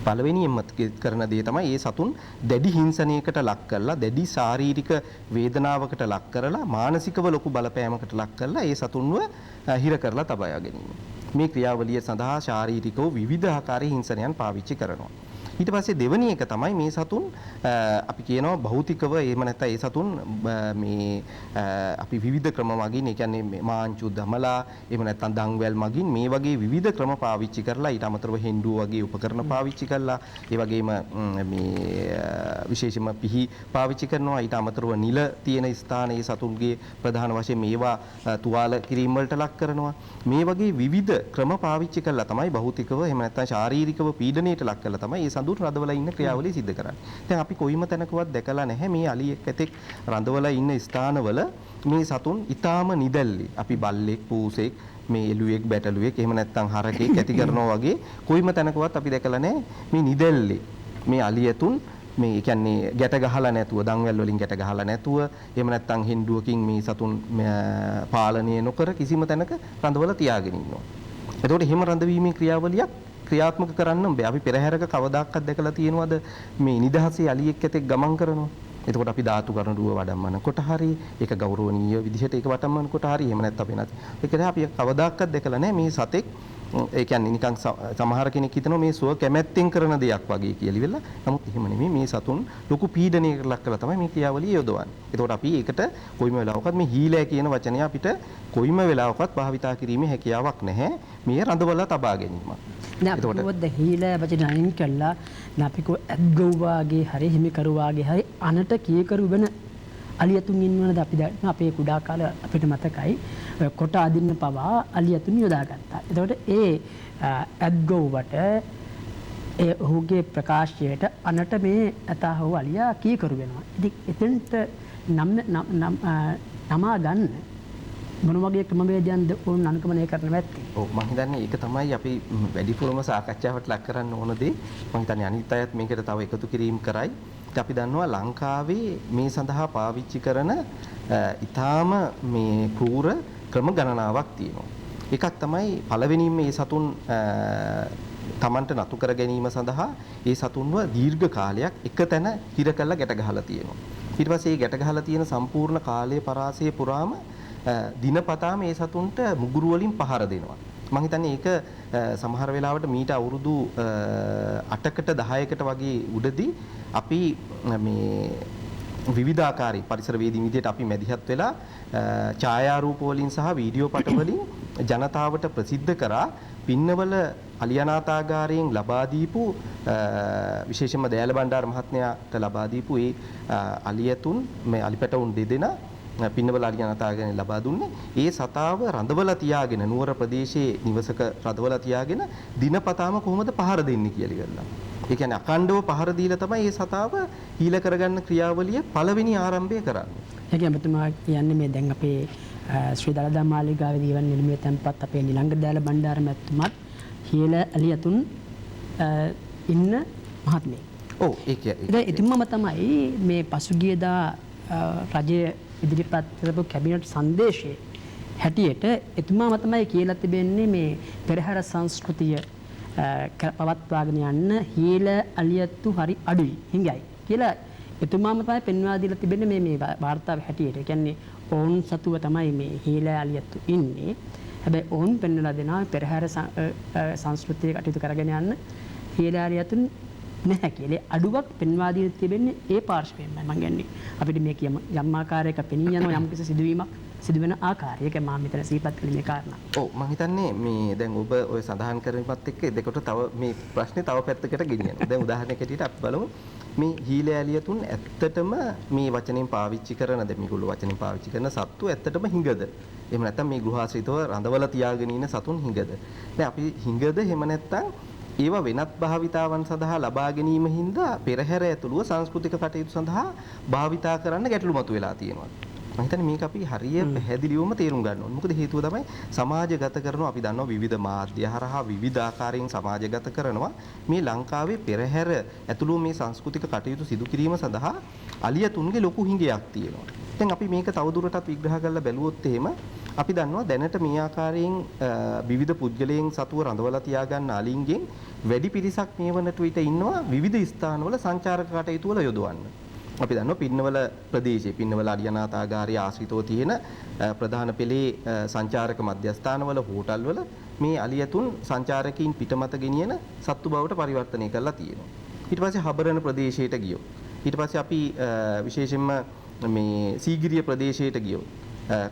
පළවෙනියෙන්ම කරන දේ තමයි මේ සතුන් දැඩි හිංසනයකට ලක් කරලා දැඩි ශාරීරික වේදනාවකට ලක් කරලා මානසිකව ලොකු බලපෑමකට ලක් කරලා මේ සතුන්ව හිර කරලා තබා ගැනීම. මේ ක්‍රියාවලිය සඳහා ශාරීරිකව විවිධ ආකාරයේ හිංසනයන් පාවිච්චි කරනවා. ඊට පස්සේ දෙවෙනි එක තමයි මේ සතුන් අපි කියනවා භෞතිකව එහෙම නැත්නම් ඒ සතුන් මේ අපි විවිධ ක්‍රම මගින් ඒ කියන්නේ මාංචු දමලා එහෙම නැත්නම් දංවැල් මගින් මේ වගේ විවිධ ක්‍රම පාවිච්චි කරලා ඊට අමතරව හෙන්ඩුව වගේ උපකරණ පාවිච්චි කරලා ඒ වගේම මේ විශේෂයෙන්ම පිහි පාවිච්චි කරනවා ඊට අමතරව නිල තියෙන ස්ථානයේ සතුන්ගේ ප්‍රධාන වශයෙන් මේවා තුවාල කිරීම වලට ලක් කරනවා මේ වගේ විවිධ ක්‍රම පාවිච්චි කරලා තමයි භෞතිකව එහෙම නැත්නම් ශාරීරිකව පීඩනයට ලක් කරලා තමයි මේ රඳවලා ඉන්න ක්‍රියාවලිය සිද්ධ කරන්නේ. දැන් අපි කොයිම තැනකවත් දැකලා නැහැ මේ අලියෙක් ඇතෙක් රඳවලා ඉන්න ස්ථානවල මේ සතුන් ඊටාම නිදැල්ලි. අපි බල්ලෙක්, පූසෙක්, මේ එළුවෙක්, බැටළුවෙක්, එහෙම නැත්නම් හරකෙක් ඇති කරනවා වගේ කොයිම තැනකවත් අපි දැකලා නැහැ මේ නිදැල්ලි. මේ අලියතුන් මේ කියන්නේ ගැට ගහලා නැතුව, දන්වැල් වලින් ගැට ගහලා නැතුව, එහෙම නැත්නම් හින්දුවකින් මේ සතුන් පාලනය නොකර කිසිම තැනක රඳවලා තියාගෙන ඉන්නවා. එතකොට එහෙම රඳවීමේ ක්‍රියාවලියක් ක්‍රියාත්මක කරන්න බෑ. අපි පෙරහැරක කවදාකවත් දැකලා තියෙනවද මේ නිදහසේ අලියෙක් ඇතෙක් ගමන් කරනවා? එතකොට අපි ධාතු කරඬුව වඩම්මනකොට හරි ඒක ගෞරවනීය විදිහට ඒක වටම්මනකොට හරි එහෙම නැත්නම් අපි නැත්. ඒකද අපි කවදාකවත් දැකලා නැහැ මේ සතෙක් ඒ කියන්නේ නිකන් සමහර කෙනෙක් හිතනවා මේ සුව කැමැත්තෙන් කරන දෙයක් වගේ කියලා ඉවලා. නමුත් එහෙම නෙමෙයි මේ සතුන් ලොකු පීඩනයකට ලක් කරලා තමයි මේ ක්‍රියාවලිය යොදවන්නේ. එතකොට අපි ඒකට කොයිම වෙලාවකත් මේ හීලෑ කියන වචනය අපිට කොයිම වෙලාවකත් භාවිතා කිරීමේ හැකියාවක් නැහැ. මේ රඳවලා තබා ගැනීම. එතකොට හීලෑ වචන අයින් කළා අපි කෝ ඇද්ගොව්වාගේ හරි හිමිකරුවාගේ හරි අනට කීකරු වෙන අලියතුන් ඉන්නවනද අපි දැන් අපේ කුඩා කාලේ අපිට මතකයි කොට අදින්න පවා අලියතුන් යොදාගත්තා. එතකොට ඒ ඇද්ගොව්වට ඒ ඔහුගේ ප්‍රකාශයට අනට මේ ඇතාහුව අලියා කීකරු වෙනවා. ඉතින් එතෙන්ට නමා ගන්න මොන වගේ ක්‍රමවේදයන්ද උන් අනුගමනය කරන්න ඇත්තේ? ඔව් මම හිතන්නේ ඒක තමයි අපි වැඩිපුරම සාකච්ඡාවට ලක් කරන්න ඕන දේ. මම හිතන්නේ අනිත් අයත් මේකට තව එකතු කිරීම කරයි. අපි දන්නවා ලංකාවේ මේ සඳහා පාවිච්චි කරන ඊටාම මේ කෲර ක්‍රම ගණනාවක් තියෙනවා. එකක් තමයි පළවෙනිම මේ සතුන් තමන්ට නතු කර ගැනීම සඳහා ඒ සතුන්ව දීර්ඝ කාලයක් එක තැන හිර කරලා ගැට ගහලා තියෙනවා. ඊට පස්සේ මේ ගැට ගහලා තියෙන සම්පූර්ණ කාලයේ පරාසය පුරාම දිනපතා මේ සතුන්ට මුගුරු වලින් පහර දෙනවා. මම හිතන්නේ ඒක සමහර වෙලාවට මීට අවුරුදු 8කට 10කට වගේ උඩදී අපි මේ විවිධාකාරී පරිසරවේදී විදිහට අපි මැදිහත් වෙලා ඡායාරූප වලින් සහ වීඩියෝ පට වලින් ජනතාවට ප්‍රසිද්ධ කරා පින්නවල අලියනාථාගාරයෙන් ලබා දීපු විශේෂයෙන්ම දයාල බණ්ඩාර මහත්මයාට ලබා දීපු ඒ අලියතුන් මේ අලිපැටවුන් දෙදෙනා පින්නවල අලියනාථාගාරයෙන් ලබා දුන්නේ ඒ සතාව රඳවලා තියාගෙන නුවර ප්‍රදේශයේ නිවසක රඳවලා තියාගෙන දිනපතාම කොහොමද පහර දෙන්නේ කියලා ඉවරලා. ඒ කියන්නේ අකණ්ඩව පහර දීලා තමයි මේ සතාව හීල කරගන්න ක්‍රියාවලිය පළවෙනි ආරම්භය කරන්නේ. ඒ කියන්නේ ඔබතුමා කියන්නේ මේ දැන් අපේ ශ්‍රී දළදා මාලිගාවේ දීවන් නිලමේ තැන්පත් අපේ නිලංග දයාල බණ්ඩාර මැතිතුමත් හීල අලියතුන් ඉන්න මහත්මයෙක්. ඔව් ඒක එතුමම තමයි මේ පසුගියදා රජයේ ඉදිරිපත් කරපු කැබිනට් සංදේශයේ හැටියට එතුමාම තමයි කියලා තිබෙන්නේ මේ පෙරහැර සංස්කෘතිය පවත්වාගෙන යන්න හීල අලියතු හරි අඩුයි හිඟයි කියලා එතුමාම තමයි පෙන්වා දීලා තිබෙන්නේ මේ වාර්තාවේ හැටියට. ඒ කියන්නේ ඔවුන් සතුව තමයි මේ හීල අලියතු ඉන්නේ. හැබැයි ඔවුන් පෙන්වලා දෙනවා පෙරහැර සංස්කෘතිය කටයුතු කරගෙන යන්න හීල අලියතුන් නැහැ කියලා. අඩුවක් පෙන්වා දීලා තිබෙන්නේ ඒ පාර්ශ්වයෙන්මයි මම කියන්නේ. අපිට මේ යම් ආකාරයක පෙනී යන යම් කිසි සිදුවීමක් සිදුවෙන ආකාරය. ඒක මම මෙතන සිහිපත් කළේ මේ කාරණා. ඔව් මම හිතන්නේ මේ දැන් ඔබ ඔය සඳහන් කරපත් එක්ක දෙකට තව මේ ප්‍රශ්නේ තව පැත්තකට ගෙනියනවා. දැන් උදාහරණයක් ඇටියට අපි බලමු මේ හීල ඇලියතුන් ඇත්තටම මේ වචනෙන් පාවිච්චි කරන දැන් මේගොල්ලෝ වචනෙන් පාවිච්චි කරන සත්තු ඇත්තටම හිඟද? එහෙම නැත්නම් මේ ගෘහාශ්‍රිතව රඳවලා තියාගෙන ඉන්න සතුන් හිඟද? දැන් අපි හිඟද එහෙම නැත්නම් ඒවා වෙනත් භාවිතාවන් සඳහා ලබා ගැනීම හින්දා පෙරහැර ඇතුළුව සංස්කෘතික කටයුතු සඳහා භාවිතා කරන්න ගැටලු මතුවලා තියෙනවා. මම හිතන්නේ මේක අපි හරිය පැහැදිලිවම තේරුම් ගන්න ඕනේ. මොකද හේතුව තමයි සමාජගත කරනවා අපි දන්නවා විවිධ මාධ්‍ය හරහා විවිධ ආකාරයෙන් සමාජගත කරනවා. මේ ලංකාවේ පෙරහැර ඇතුළුව මේ සංස්කෘතික කටයුතු සිදු කිරීම සඳහා අලියතුන්ගේ ලොකු හිඟයක් තියෙනවා. දැන් අපි මේක තවදුරටත් විග්‍රහ කරලා බැලුවොත් එහෙම අපි දන්නවා දැනට මේ ආකාරයෙන් විවිධ පුද්ගලයන් සතුව රඳවලා තියාගන්න අලින්ගෙන් වැඩි පිරිසක් මේ වනට විට ඉන්නවා විවිධ ස්ථානවල සංචාරක කටයුතු වල යොදවන්න. අපි දන්නවා පින්නවල ප්‍රදේශයේ පින්නවල අරියනාතාගාරය ආශ්‍රිතව තියෙන ප්‍රධාන පෙළේ සංචාරක මධ්‍යස්ථානවල හෝටල්වල මේ අලියතුන් සංචාරකයින් පිටමත ගෙනියන සත්තු බවට පරිවර්තනය කරලා තියෙනවා. ඊට පස්සේ හබරණ ප්‍රදේශයට ගියෝ. ඊට පස්සේ අපි විශේෂයෙන්ම මේ සීගිරිය ප්‍රදේශයට ගියෝ.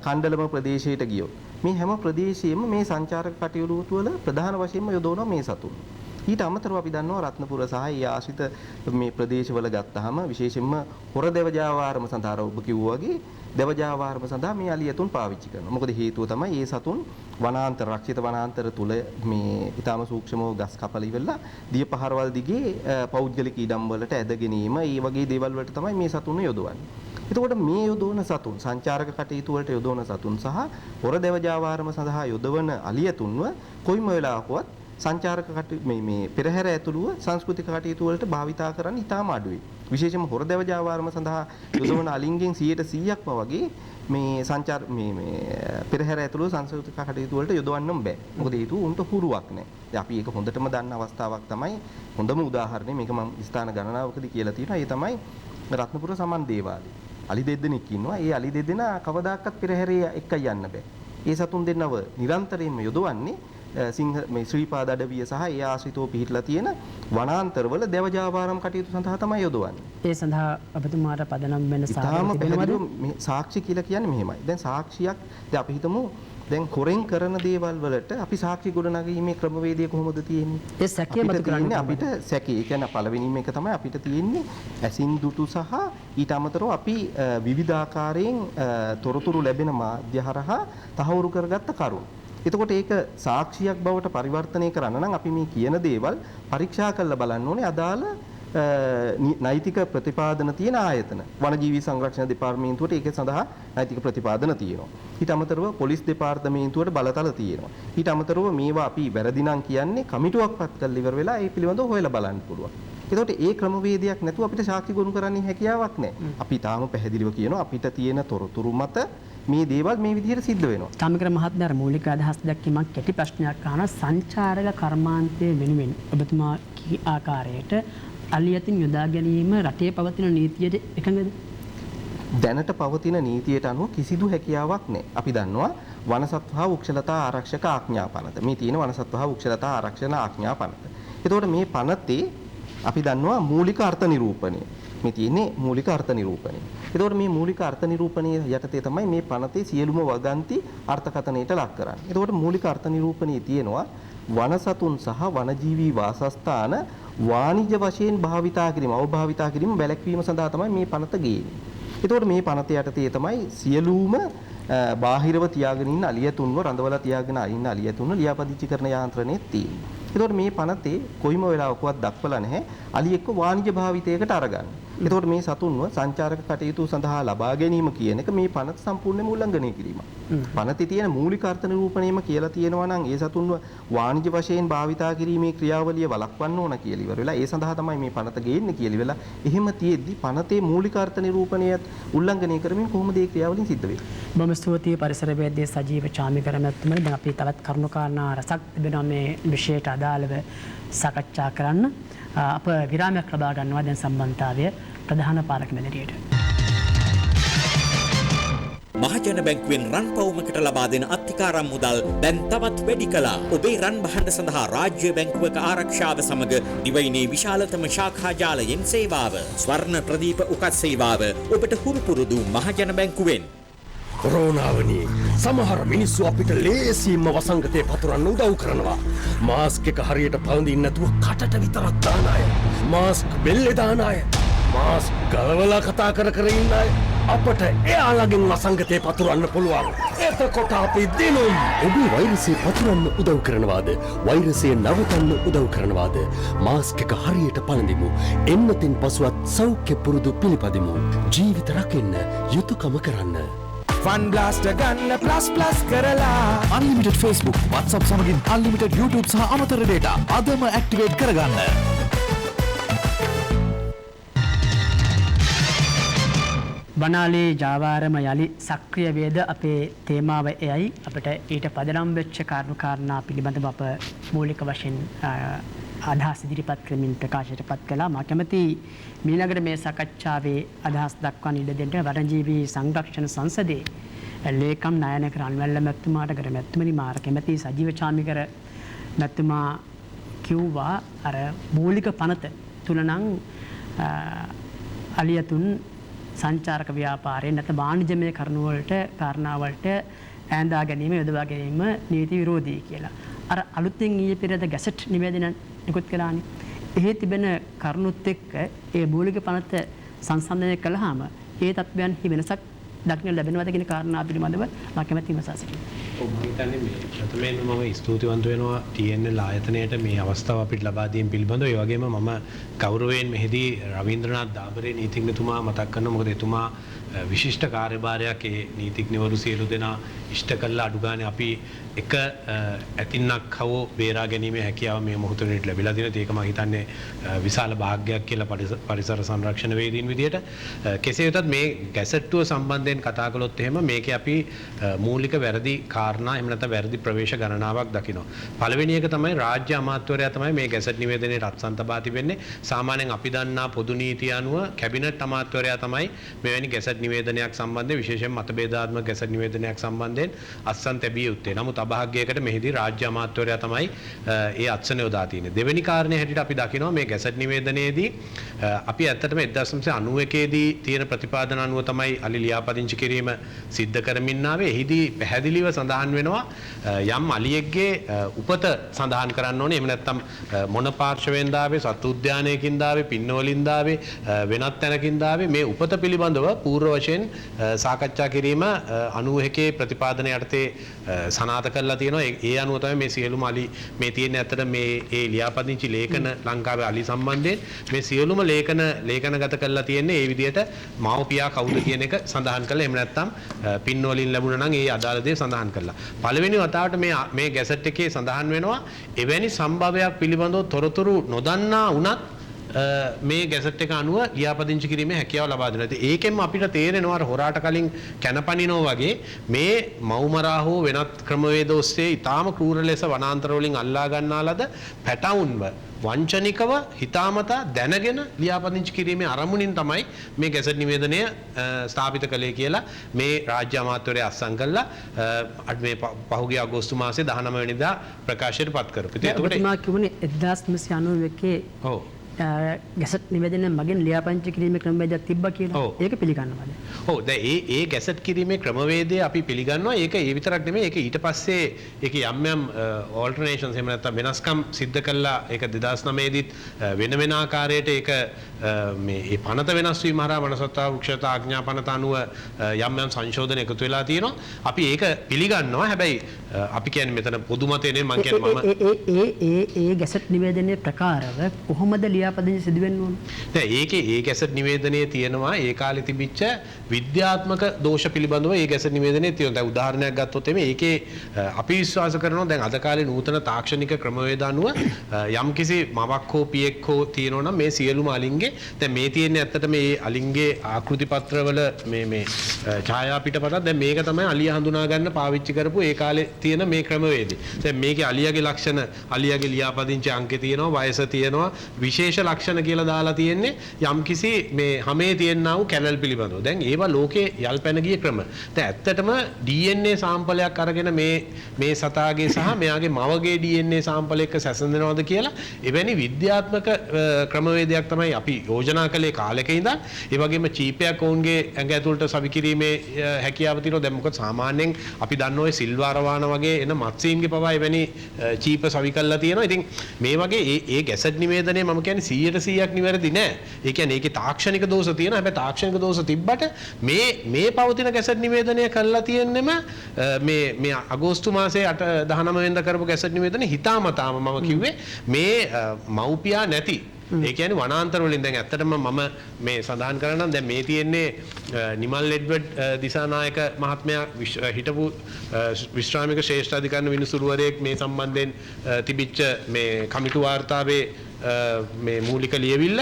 කණ්ඩලම ප්‍රදේශයට ගියෝ. මේ හැම ප්‍රදේශයෙම මේ සංචාරක කටයුතු වල ප්‍රධාන වශයෙන්ම යොදවනවා මේ සතුන්. ඊට අමතරව අපි දන්නවා රත්නපුර සහ ඒ ආශ්‍රිත මේ ප්‍රදේශවල ගත්තාම විශේෂයෙන්ම හොර දෙවජාවාරම සඳහා ඔබ කිව්වා වගේ දෙවජාවාරම සඳහා මේ අලියතුන් පාවිච්චි කරනවා. මොකද හේතුව තමයි මේ සතුන් වනාන්තර රක්ෂිත වනාන්තර තුල මේ ඊටාම සූක්ෂමව ගස් කපලා ඉවරලා දිය පහරවල් දිගේ පෞද්ගලික ඉඩම් වලට ඇද ගැනීම ඒ වගේ දේවල් වලට තමයි මේ සතුන් යොදවන්නේ. එතකොට මේ යොදවන සතුන් සංචාරක කටයුතු වලට යොදවන සතුන් සහ හොර දෙවජාවාරම සඳහා යොදවන අලියතුන්ව කොයිම වෙලාවකවත් සංචාරක මේ පෙරහැර ඇතුළුව සංස්කෘතික කටයුතු වලට භාවිතා කරන්න ඉතාම අඩුයි. විශේෂයෙන්ම හොර දෙවජාවාරම සඳහා යොදවන අලින්ගෙන් 100%ක්ම වගේ මේ පෙරහැර ඇතුළුව සංස්කෘතික කටයුතු වලට යොදවන්නම බෑ. මොකද හේතුව උන්ට හුරුවක් නැහැ. දැන් අපි ඒක හොඳටම දන්න අවස්ථාවක් තමයි හොඳම උදාහරණය මේක මම ස්ථාන ගණනාවකදී කියලා තියෙනවා. ඒ තමයි රත්නපුර සමන් දේවාලය. අලි දෙදෙනෙක් ඉන්නවා. ඒ අලි දෙදෙනා කවදාකවත් පෙරහැරේ එක්ක යන්න බෑ. ඒ සතුන් දෙන්නව නිරන්තරයෙන්ම යොදවන්නේ මේ ශ්‍රීපාද අඩවිය සහ ඒ ආශ්‍රිතව පිහිටලා තියෙන වනාන්තරවල දෙවජාවාරම් කටයුතු සඳහා තමයි යොදවන්නේ. ඒ සඳහා ඔබතුමාට පදනම් වෙන සාක්ෂි කියලා කියන්නේ මෙහෙමයි. දැන් සාක්ෂියක් දැන් අපි හිතමු දැන් හොරෙන් කරන දේවල් වලට අපි සාක්ෂි ගොඩනගීමේ ක්‍රමවේදය කොහොමද තියෙන්නේ? ඒ සැකය මත කරන්නේ අපිට සැකේ. ඒ කියන්නේ පළවෙනිම එක තමයි අපිට තියෙන්නේ ඇසින් දුටු සහ ඊට අමතරව අපි විවිධාකාරයෙන් තොරතුරු ලැබෙන මාධ්‍ය හරහා තහවුරු කරගත්ත කරුණු. එතකොට ඒක සාක්ෂියක් බවට පරිවර්තනය කරන්න නම් අපි මේ කියන දේවල් පරීක්ෂා කරලා බලන්න ඕනේ අදාළ නෛතික ප්‍රතිපාදන තියෙන ආයතන. වනජීවි සංරක්ෂණ දෙපාර්තමේන්තුවට ඒක සඳහා නෛතික ප්‍රතිපාදන තියෙනවා. ඊට අමතරව පොලිස් දෙපාර්තමේන්තුවට බලතල තියෙනවා. ඊට අමතරව මේවා අපි වැරදි නම් කියන්නේ කමිටුවක් පත් කරලා ඉවර වෙලා ඒ පිළිබඳව හොයලා බලන්න පුළුවන්. එතකොට ඒ ක්‍රමවේදයක් නැතුව අපිට සාක්ෂි ගොනු කරන්න හැකියාවක් නැහැ. අපි තාම පැහැදිලිව කියනවා අපිට තියෙන තොරතුරු මත මේ දේවල් මේ විදිහට සිද්ධ වෙනවා. චාමිකර මහත්මයා මූලික අදහස් දැක්වීමක් කෙටි ප්‍රශ්නයක් අහන සංචාරක කර්මාන්තයේ වෙනුවෙන් ඔබතුමා කී ආකාරයට අලියතින් යොදා ගැනීම රටේ පවතින නීතියට එකඟද? දැනට පවතින නීතියට අනුව කිසිදු හැකියාවක් නැහැ. අපි දන්නවා වනසත්ව හා වෘක්ෂලතා ආරක්ෂක ආඥා පනත. මේ තියෙන වනසත්ව හා වෘක්ෂලතා ආරක්ෂණ ආඥා පනත. එතකොට මේ පනතේ අපි දන්නවා මූලික අර්ථ නිරූපණය. මේ තියෙන්නේ මූලික අර්ථ නිරූපණය. එතකොට මේ මූලික අර්ථ නිරූපණයේ යටතේ තමයි මේ පනතේ සියලුම වගන්ති අර්ථකථනයට ලක් කරන්නේ. එතකොට මූලික අර්ථ නිරූපණයේ තියෙනවා වනසතුන් සහ වනජීවී වාසස්ථාන වාණිජ්‍ය වශයෙන් භාවිතා කිරීම, අවභාවිතා කිරීම වැළැක්වීම සඳහා තමයි මේ පනත ගේන්නේ. එතකොට මේ පනත යටතේ තමයි සියලුම බාහිරව තියාගෙන ඉන්න අලියතුන්ව රඳවලා තියාගෙන ඉන්න අලියතුන්ව ලියාපදිංචි කරන යාන්ත්‍රණයේ තියෙන්නේ. එතකොට මේ පනතේ කොයිම වෙලාවකවත් දක්වලා නැහැ අලියෙක්ව වාණිජ්‍ය භාවිතයකට අරගන්න. එතකොට මේ සතුන්ව සංචාරක කටයුතු සඳහා ලබා ගැනීම කියන එක මේ පනත සම්පූර්ණයෙන්ම උල්ලංඝනය කිරීමක්. පනතේ තියෙන මූලික අර්ථ නිරූපණයම කියලා තියෙනවා නම් ඒ සතුන්ව වාණිජ්‍ය වශයෙන් භාවිතා කිරීමේ ක්‍රියාවලිය වළක්වන්න ඕන කියලා ඉවර වෙලා ඒ සඳහා තමයි මේ පනත ගේන්නේ කියලා ඉවරලා එහෙම තියෙද්දි පනතේ මූලික අර්ථ නිරූපණයත් උල්ලංඝනය කරමින් කොහොමද මේ ක්‍රියාවලින් සිද්ධ වෙන්නේ? බොහොම ස්තුතියි පරිසරවේදී සජීව චාමිකර මැතිතුමනි. දැන් අපි තවත් කරුණු කාරණා රසක් තිබෙනවා මේ විෂයට අදාළව සාකච්ඡා කරන්න. අප විරාමයක් ලබා ගන්නවා දැන් සම්බන්ධතාවය ප්‍රධාන පාලක මැදිරියට. මහජන බැංකුවෙන් රන් පවුමකට ලබා දෙන අත්තිකාරම් මුදල් දැන් තවත් වැඩි කළා. ඔබේ රන් බහඬ සඳහා රාජ්‍ය බැංකුවක ආරක්ෂාව සමග දිවයිනේ විශාලතම ශාඛා ජාලයෙන් සේවාව. ස්වර්ණ ප්‍රදීප උකත් සේවාව ඔබට හුරු පුරුදු මහජන බැංකුවෙන්. කොරෝනාවනි සමහර මිනිස්සු අපිට ලේසියෙන්ම වසංගතේ පතුරන්න උදව් කරනවා. මාස්ක් එක හරියට පළඳින්න නැතුව කටට විතරක් දාන අය. මාස්ක් බෙල්ලේ දාන අය. මාස්ක් ගලවලා කතා කර ඉන්න අය. අපට එයාලගෙන් වසංගතේ පතුරන්න පුළුවන්. එතකොට අපි දිනුම්. ඔබේ වෛරසය පතුරන්න උදව් කරනවාද? වෛරසය නවතන්න උදව් කරනවාද? මාස්ක් එක හරියට පළඳිමු. එන්නතින් පසුවත් සෞඛ්‍ය පුරුදු පිළිපදිමු. ජීවිත රකින්න යුතුයකම කරන්න. ෆන් බ්ලාස්ටර් ගන්න ප්ලස් කරලා අන්ලිමිටඩ් Facebook WhatsApp සමගින් අන්ලිමිටඩ් YouTube සහ අමතර data අදම ඇක්ටිවේට් කරගන්න. වනාලේ ජාවාරම යලි සක්‍රිය වේද අපේ තේමාව එයයි අපිට ඊට පදනම් වෙච්ච කාරණා පිළිබඳව අප මූලික වශයෙන් අදහස් ඉදිරිපත් කරමින් ප්‍රකාශයට පත් කළා. මා කැමති මීළඟට මේ සාකච්ඡාවේ අදහස් දක්වන්න ඉඩ දෙන්න වනජීවී සංරක්ෂණ සංසදයේ ලේකම් නායක රන්වැල්ල මැතිතුමාට කර මැතිතුමනි මාර කැමති සජීව චාමිකර මැතිතුමා කිව්වා අර මූලික පනත තුල නම් අලියතුන් සංචාරක ව්‍යාපාරයෙන් නැත්නම් වාණිජමය කාරණා වලට ඈඳා ගැනීම යොදවා ගැනීම නීති විරෝධී කියලා. අර අලුතෙන් ඊයේ පෙරේද ගැසට් නිවේදන නිකුත් කළානේ. එහි තිබෙන කරුණුත් එක්ක ඒ මූලික පනත සංසන්දනය කළාම ඒ තත්ත්වයන්හි වෙනසක් දක්නට ලැබෙනවද කියන කාරණා පිළිබඳව මම කැමැති විමසා සිටිනවා. ඔව් මම හිතන්නේ මේ ප්‍රථමයෙන්ම මම ස්තුතිවන්ත වෙනවා TNL ආයතනයට මේ අවස්ථාව අපිට ලබා දීම පිළිබඳව. ඒ වගේම මම ගෞරවයෙන් මෙහිදී රවීන්ද්‍රනාත් දාබරේ නීතිඥතුමා මතක් කරනවා. මොකද එතුමා විශිෂ්ට කාර්යභාරයක් ඒ නීතිඥවරු සියලු දෙනා ඉෂ්ට කළා. අඩු ගානේ අපි එක ඇතින්නක් හවෝ බේරා ගැනීමේ හැකියාව මේ මොහොතේ ලැබිලා තියෙනවා. ඒක මම හිතන්නේ විශාල භාග්‍යයක් කියලා පරිසර සංරක්ෂණ වේදීන් විදියට. කෙසේ වෙතත් මේ ගැසට්ටුව සම්බන්ධයෙන් කතා කළොත් එහෙම මේකේ අපි මූලික වැරදි කාරණා එහෙම නැත්නම් වැරදි ප්‍රවේශ ගණනාවක් දකිනවා. පළවෙනි එක තමයි රාජ්‍ය අමාත්‍යවරයා තමයි මේ ගැසට් නිවේදනයේ රත්සන් තබා තිබෙන්නේ. සාමාන්‍යයෙන් අපි දන්නා පොදු නීතිය අනුව කැබිනට් අමාත්‍යවරයා තමයි මෙවැනි ගැසට් නිවේදනයක් සම්බන්ධයෙන් විශේෂයෙන් මතභේදාත්මක ගැසට් නිවේදනයක් සම්බන්ධයෙන් අත්සන් තැබිය යුත්තේ. නමුත් අභාග්‍යයකට මෙහිදී රාජ්‍ය අමාත්‍යවරයා තමයි ඒ අත්සන යොදා තියෙන්නේ. දෙවෙනි කාරණේ හැටියට අපි දකිනවා මේ ගැසට් නිවේදනයේදී අපි ඇත්තටම 1991 දී තියෙන ප්‍රතිපාදන අනුව තමයි අලි ලියාපදිංචි කිරීම සිද්ධ කරමින් ආවේ. එහිදී පැහැදිලිව සඳහන් වෙනවා යම් අලියෙක්ගේ උපත සඳහන් කරන්න ඕනේ. එහෙම නැත්නම් මොන පාර්ශවයෙන් දාවේ, සත්තු උද්‍යානයකින් දාවේ, පින්නවලින් දාවේ, වෙනත් තැනකින් දාවේ මේ උපත පිළිබඳව පූර්ව වශයෙන් සාකච්ඡා කිරීම 91 ප්‍රතිපාදන යටතේ සනාථ කරලා තියෙනවා. ඒ අනුව තමයි මේ සියලුම අලි මේ තියෙන ඇත්තට මේ ඒ ලියාපදිංචි ලේඛන ලංකාවේ අලි සම්බන්ධයෙන් මේ සියලුම ලේඛනගත කරලා තියෙන්නේ ඒ විදිහට මව්පියා කවුද කියන එක සඳහන් කරලා එහෙම නැත්නම් පින්වලින් ලැබුණා නම් ඒ අදාළ දේ සඳහන් කරලා. පළවෙනි වතාවට මේ ගැසට් එකේ සඳහන් වෙනවා එවැනි සම්භවයක් පිළිබඳව තොරතුරු නොදන්නා වුණත් මේ ගැසට් එක අනුව ලියාපදිංචි කිරීමේ හැකියාව ලබා දෙනවා. ඉතින් ඒකෙන්ම අපිට තේරෙනවා හොරාට කලින් කැනපනිනෝ වගේ මේ මව්මරා හෝ වෙනත් ක්‍රමවේද ඔස්සේ ඊටාම ක්‍රූර ලෙස වනාන්තර වලින් අල්ලා ගන්නා ලද පැටවුන්ව වංචනිකව හිතාමතා දැනගෙන ලියාපදිංචි කිරීමේ අරමුණින් තමයි මේ ගැසට් නිවේදනය ස්ථාපිත කළේ කියලා මේ රාජ්‍ය අමාත්‍යවරයා අත්සන් කළා. මේ පහුගිය අගෝස්තු මාසයේ 19 වෙනිදා ප්‍රකාශයට පත් කරපු. ඒකට මා කියන්නේ 1991 ඔව් ගැසට් නිවේදනය මගින් ලියාපදිංචි කිරීමේ ක්‍රමවේදයක් තිබ්බා කියලා. ඒක පිළිගන්නවද? ඔව් දැන් ඒ ගැසට් කිරීමේ ක්‍රමවේදය අපි පිළිගන්නවා. ඒක ඒ විතරක් නෙමෙයි. ඒක ඊට පස්සේ ඒක යම් ඕල්ටර්නේෂන්ස් එහෙම නැත්නම් වෙනස්කම් සිද්ධ කළා. ඒක 2009 දීත් වෙන ආකාරයට ඒක මේ ඒ පනත වෙනස් වීම හරහා වනසත්තා වෘක්ෂතා ආඥා පනත අනුව යම් සංශෝධන එකතු වෙලා තියෙනවා. අපි ඒක පිළිගන්නවා. හැබැයි අපි කියන්නේ මෙතන පොදු මතය නෙමෙයි මම කියන්නේ ඒ ගැසට් නිවේදනයේ ප්‍රකාරව කොහොමද ලියාපදිංචි සිදු වෙන්න ඕන? දැන් ඒකේ ඒ ගැසට් නිවේදනයේ තියෙනවා ඒ කාලේ තිබිච්ච විද්‍යාත්මක දෝෂ පිළිබඳව ඒ ගැසට් නිවේදනයේ තියෙනවා. දැන් උදාහරණයක් ගත්තොත් එමේ ඒකේ අපි විශ්වාස කරනවා දැන් අද කාලේ නූතන තාක්ෂණික ක්‍රමවේද අනුව යම්කිසි මවක් හෝ පියෙක් හෝ තියෙනවා නම් මේ සියලුම අලින්ගේ දැන් මේ තියෙන්නේ ඇත්තට මේ අලින්ගේ ආකෘති පත්‍රවල මේ ඡායා පිටපතක්. දැන් මේක තමයි අලිය හඳුනා ගන්න පාවිච්චි කරපු ඒ කාලේ තියෙන මේ ක්‍රමවේදය. දැන් මේකේ අලියාගේ ලක්ෂණ අලියාගේ ලියාපදිංචි අංකේ තියෙනවා, වයස තියෙනවා, විශේෂ ලක්ෂණ කියලා දාලා තියෙන්නේ යම්කිසි මේ හැමේ තියෙනා වූ කැනල් පිළිබඳව. දැන් ඒවා ලෝකේ යල්පැන ගිය ක්‍රම. දැන් ඇත්තටම DNA සාම්පලයක් අරගෙන මේ සතාගේ සහ මෙයාගේ මවගේ DNA සාම්පල එක්ක සැසඳෙනවද කියලා එවැනි විද්‍යාත්මක ක්‍රමවේදයක් තමයි අපි යෝජනා කළේ කාලෙක ඉඳන්. ඒ වගේම චීපයක් ඔවුන්ගේ ඇඟ ඇතුළට සවි කිරීමේ හැකියාව තියෙනවා. දැන් මොකද සාමාන්‍යයෙන් අපි දන්න ඔය සිල්වාරවාන වගේ එන මත්ස්‍යීන්ගේ පවා එවැනි චීප සවි කළා තියෙනවා. ඉතින් මේ වගේ ඒ ගැසට් නිවේදනයේ මම කියන්නේ 100%ක් නිවැරදි නෑ. ඒ කියන්නේ ඒකේ තාක්ෂණික දෝෂ තියෙනවා. හැබැයි තාක්ෂණික දෝෂ තිබ්බට මේ පවතින ගැසට් නිවේදනය කළා තියෙන්නෙම මේ අගෝස්තු මාසයේ 19 වෙනිදා කරපු ගැසට් නිවේදනයේ හිතාමතාම මම කිව්වේ මේ මව්පියා නැති ඒ කියන්නේ වනාන්තර වලින් දැන් ඇත්තටම මම මේ සඳහන් කරනවා දැන් මේ තියෙන්නේ නිමල් එඩ්වඩ් දිසානායක මහත්මයා හිටපු විශ්‍රාමික ශ්‍රේෂ්ඨ අධිකරණ විනිසුරුවරයෙක් මේ සම්බන්ධයෙන් තිබිච්ච මේ කමිටු වාර්තාවේ මේ මූලික ලියවිල්ල